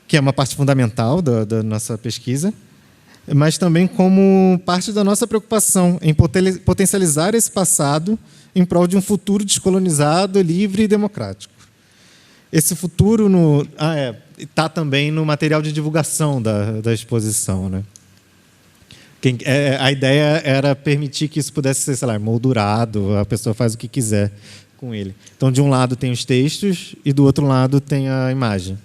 que é uma parte fundamental da nossa pesquisa, mas também como parte da nossa preocupação em potencializar esse passado em prol de um futuro descolonizado, livre e democrático. Esse futuro está também no material de divulgação da exposição. A ideia era permitir que isso pudesse ser, moldurado, a pessoa faz o que quiser com ele. Então, de um lado tem os textos e do outro lado tem a imagem.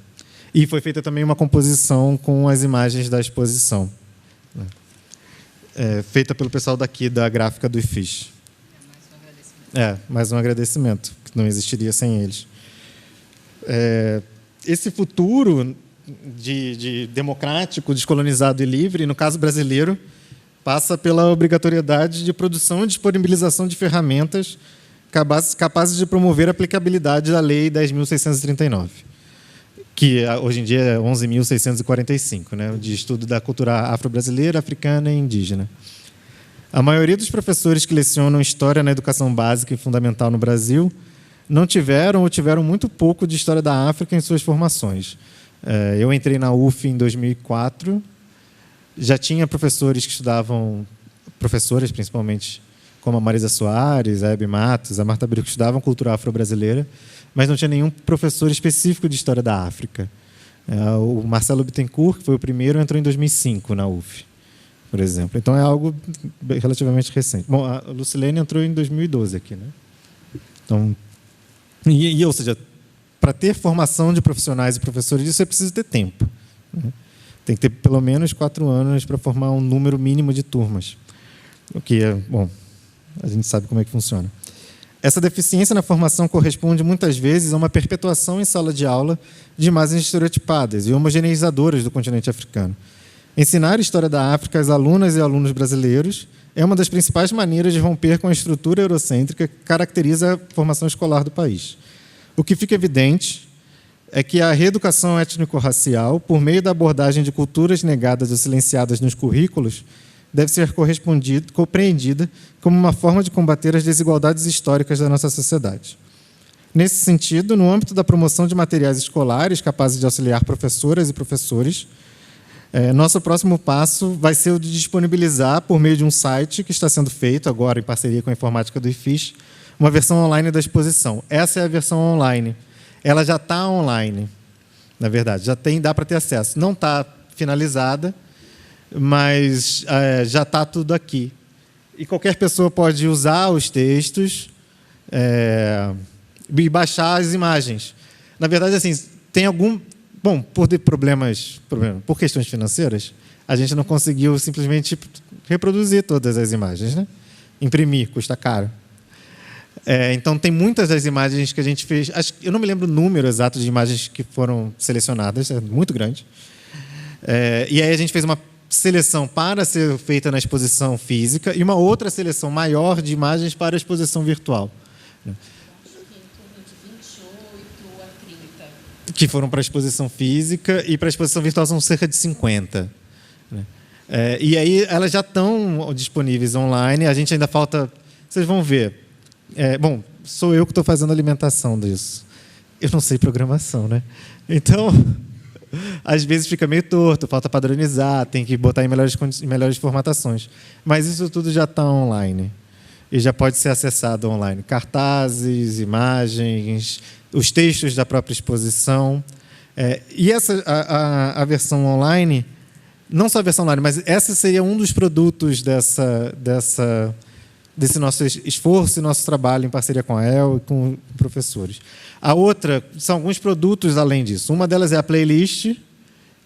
E foi feita também uma composição com as imagens da exposição, feita pelo pessoal daqui da gráfica do IFIS. Mais um agradecimento, que não existiria sem eles. Esse futuro de democrático, descolonizado e livre, no caso brasileiro, passa pela obrigatoriedade de produção e disponibilização de ferramentas capazes de promover a aplicabilidade da Lei 10.639, que hoje em dia é 11.645, de estudo da cultura afro-brasileira, africana e indígena. A maioria dos professores que lecionam História na educação básica e fundamental no Brasil não tiveram ou tiveram muito pouco de História da África em suas formações. Eu entrei na UF em 2004, já tinha professores que estudavam, professoras principalmente, como a Marisa Soares, a Hebe Matos, a Marta Brito, que estudavam cultura afro-brasileira, mas não tinha nenhum professor específico de história da África. O Marcelo Bittencourt, que foi o primeiro, entrou em 2005 na UF, por exemplo. Então, é algo relativamente recente. Bom, a Lucilene entrou em 2012 aqui, né? Então, ou seja, para ter formação de profissionais e professores disso, é preciso ter tempo, né? Tem que ter pelo menos 4 anos para formar um número mínimo de turmas. O que é, bom, a gente sabe como é que funciona. Essa deficiência na formação corresponde, muitas vezes, a uma perpetuação em sala de aula de imagens estereotipadas e homogeneizadoras do continente africano. Ensinar a história da África às alunas e alunos brasileiros é uma das principais maneiras de romper com a estrutura eurocêntrica que caracteriza a formação escolar do país. O que fica evidente é que a reeducação étnico-racial, por meio da abordagem de culturas negadas ou silenciadas nos currículos, deve ser compreendida como uma forma de combater as desigualdades históricas da nossa sociedade. Nesse sentido, no âmbito da promoção de materiais escolares capazes de auxiliar professoras e professores, nosso próximo passo vai ser o de disponibilizar, por meio de um site que está sendo feito agora em parceria com a informática do IFIS, uma versão online da exposição. Essa é a versão online. Ela já está online, na verdade, dá para ter acesso. Não está finalizada, mas já está tudo aqui. E qualquer pessoa pode usar os textos e baixar as imagens. Na verdade, assim, tem algum... Bom, por questões financeiras, a gente não conseguiu simplesmente reproduzir todas as imagens, né? Imprimir, custa caro. Então, tem muitas das imagens que a gente fez... Eu não me lembro o número exato de imagens que foram selecionadas, é muito grande. E aí a gente fez uma seleção para ser feita na exposição física e uma outra seleção maior de imagens para a exposição virtual. Acho que em torno de 28 a 30. Que foram para a exposição física e para a exposição virtual são cerca de 50. E aí elas já estão disponíveis online, a gente ainda falta... Vocês vão ver. Bom, sou eu que estou fazendo a alimentação disso. Eu não sei programação, né? Então... Às vezes fica meio torto, falta padronizar, tem que botar em melhores formatações. Mas isso tudo já está online e já pode ser acessado online. Cartazes, imagens, os textos da própria exposição. E a versão online, não só a versão online, mas essa seria um dos produtos desse nosso esforço e nosso trabalho em parceria com a EL e com professores. A outra são alguns produtos além disso. Uma delas é a playlist,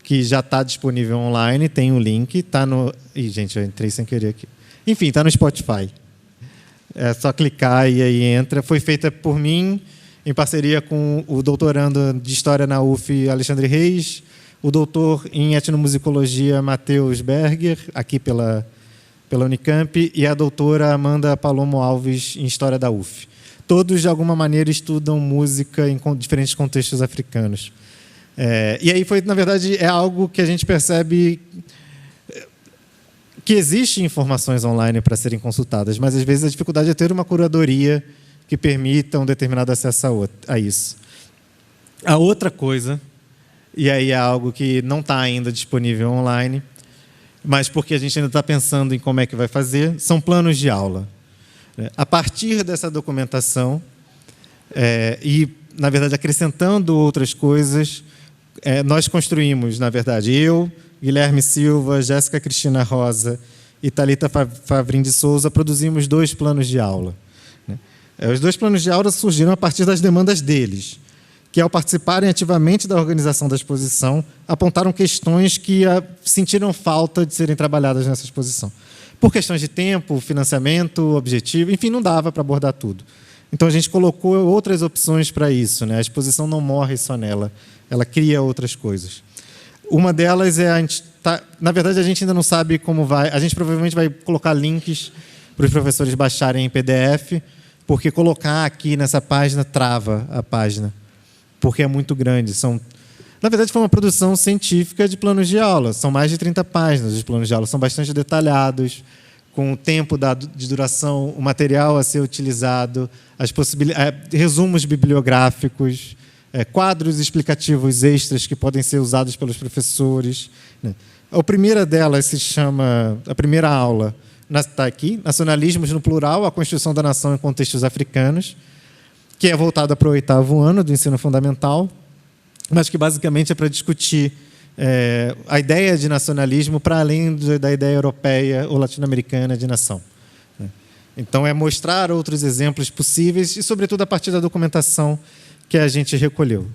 que já está disponível online, tem um link, está no... Ih, gente, eu entrei sem querer aqui. Enfim, está no Spotify. É só clicar e aí entra. Foi feita por mim, em parceria com o doutorando de História na UF, Alexandre Reis, o doutor em Etnomusicologia, Matheus Berger, aqui pela Unicamp, e a doutora Amanda Palomo Alves, em História da UF. Todos, de alguma maneira, estudam música em diferentes contextos africanos. E aí, na verdade, é algo que a gente percebe que existe informações online para serem consultadas, mas, às vezes, a dificuldade é ter uma curadoria que permita um determinado acesso a isso. A outra coisa, e aí é algo que não está ainda disponível online, mas porque a gente ainda está pensando em como é que vai fazer, são planos de aula. A partir dessa documentação, e, na verdade, acrescentando outras coisas, nós construímos, na verdade, eu, Guilherme Silva, Jéssica Cristina Rosa e Thalita Favrin de Souza, produzimos 2 planos de aula. Os 2 planos de aula surgiram a partir das demandas deles, que, ao participarem ativamente da organização da exposição, apontaram questões que sentiram falta de serem trabalhadas nessa exposição. Por questões de tempo, financiamento, objetivo, enfim, não dava para abordar tudo. Então, a gente colocou outras opções para isso, né? A exposição não morre só nela, ela cria outras coisas. Uma delas na verdade, a gente ainda não sabe como vai... A gente provavelmente vai colocar links para os professores baixarem em PDF, porque colocar aqui nessa página trava a página, porque é muito grande. Na verdade, foi uma produção científica de planos de aula. São mais de 30 páginas os planos de aula. São bastante detalhados, com o tempo de duração, o material a ser utilizado, resumos bibliográficos, quadros explicativos extras que podem ser usados pelos professores. A primeira delas se chama... A primeira aula está aqui, Nacionalismos no Plural, a Construção da Nação em Contextos Africanos, que é voltada para o 8º ano do ensino fundamental, mas que basicamente é para discutir a ideia de nacionalismo para além da ideia europeia ou latino-americana de nação. Então, é mostrar outros exemplos possíveis e, sobretudo, a partir da documentação que a gente recolheu.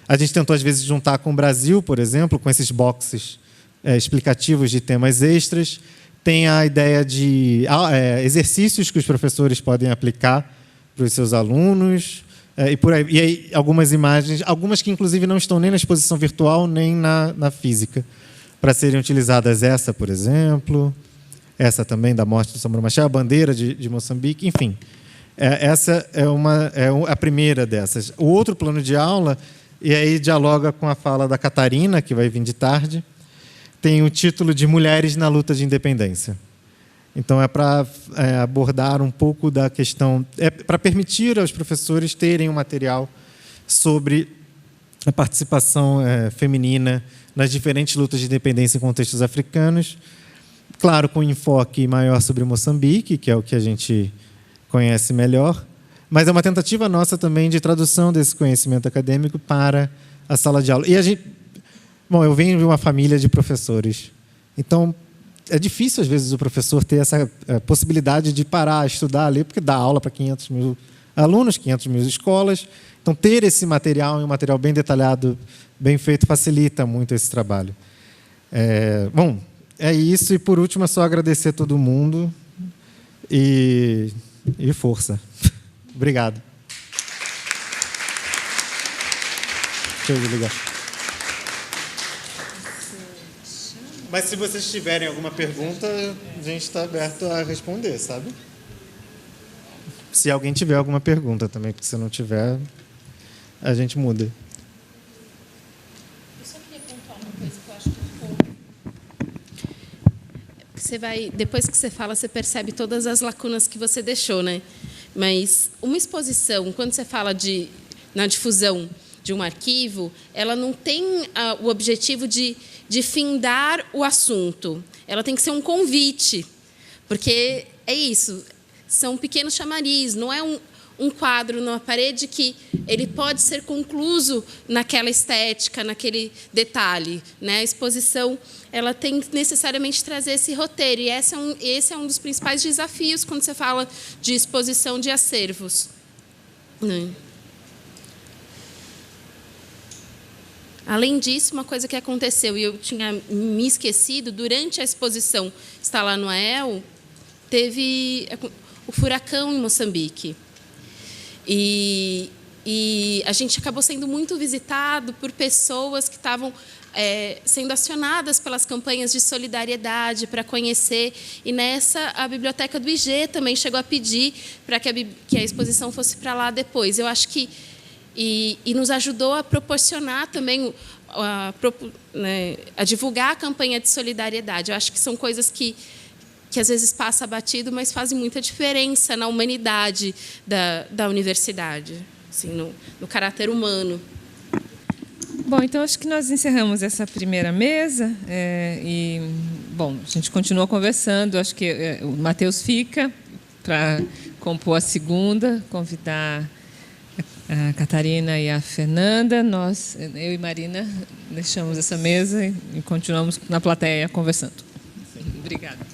A gente tentou, às vezes, juntar com o Brasil, por exemplo, com esses boxes explicativos de temas extras. Tem a ideia de exercícios que os professores podem aplicar para os seus alunos, e por aí. E aí, algumas imagens, algumas que, inclusive, não estão nem na exposição virtual, nem na física, para serem utilizadas. Essa, por exemplo, essa também, da morte do Samora Machel, a bandeira de Moçambique, enfim. Essa é a primeira dessas. O outro plano de aula, e aí dialoga com a fala da Catarina, que vai vir de tarde, tem o título de Mulheres na Luta de Independência. Então, é para abordar um pouco da questão, para permitir aos professores terem um material sobre a participação feminina nas diferentes lutas de independência em contextos africanos, claro, com enfoque maior sobre Moçambique, que é o que a gente conhece melhor, mas é uma tentativa nossa também de tradução desse conhecimento acadêmico para a sala de aula. E eu venho de uma família de professores, então é difícil, às vezes, o professor ter essa possibilidade de parar, estudar, ler, porque dá aula para 500 mil alunos, 500 mil escolas. Então, ter esse material, um material bem detalhado, bem feito, facilita muito esse trabalho. É isso. E, por último, é só agradecer a todo mundo e força. Obrigado. Deixa eu desligar. Mas, se vocês tiverem alguma pergunta, a gente está aberto a responder, sabe? Se alguém tiver alguma pergunta também, porque se não tiver, a gente muda. Eu só queria pontuar uma coisa que eu acho que depois que você fala, você percebe todas as lacunas que você deixou, né? Mas uma exposição, quando você fala na difusão de um arquivo, ela não tem o objetivo de findar o assunto. Ela tem que ser um convite, porque é isso, são pequenos chamariz, não é um quadro na parede que ele pode ser concluso naquela estética, naquele detalhe. A exposição, ela tem que necessariamente trazer esse roteiro, e esse é um dos principais desafios quando você fala de exposição de acervos. Além disso, uma coisa que aconteceu, e eu tinha me esquecido, durante a exposição Está Lá no AEL, teve o furacão em Moçambique. E a gente acabou sendo muito visitado por pessoas que estavam sendo acionadas pelas campanhas de solidariedade para conhecer. E nessa, a biblioteca do IG também chegou a pedir para que a exposição fosse para lá depois. Eu acho que E nos ajudou a proporcionar também, a divulgar a campanha de solidariedade. Eu acho que são coisas que às vezes passa batido, mas fazem muita diferença na humanidade da universidade, assim, no caráter humano. Bom, então acho que nós encerramos essa primeira mesa a gente continua conversando. Acho que o Matheus fica para compor a segunda, convidar a Catarina e a Fernanda. Eu e Marina, deixamos essa mesa e continuamos na plateia conversando. Obrigada.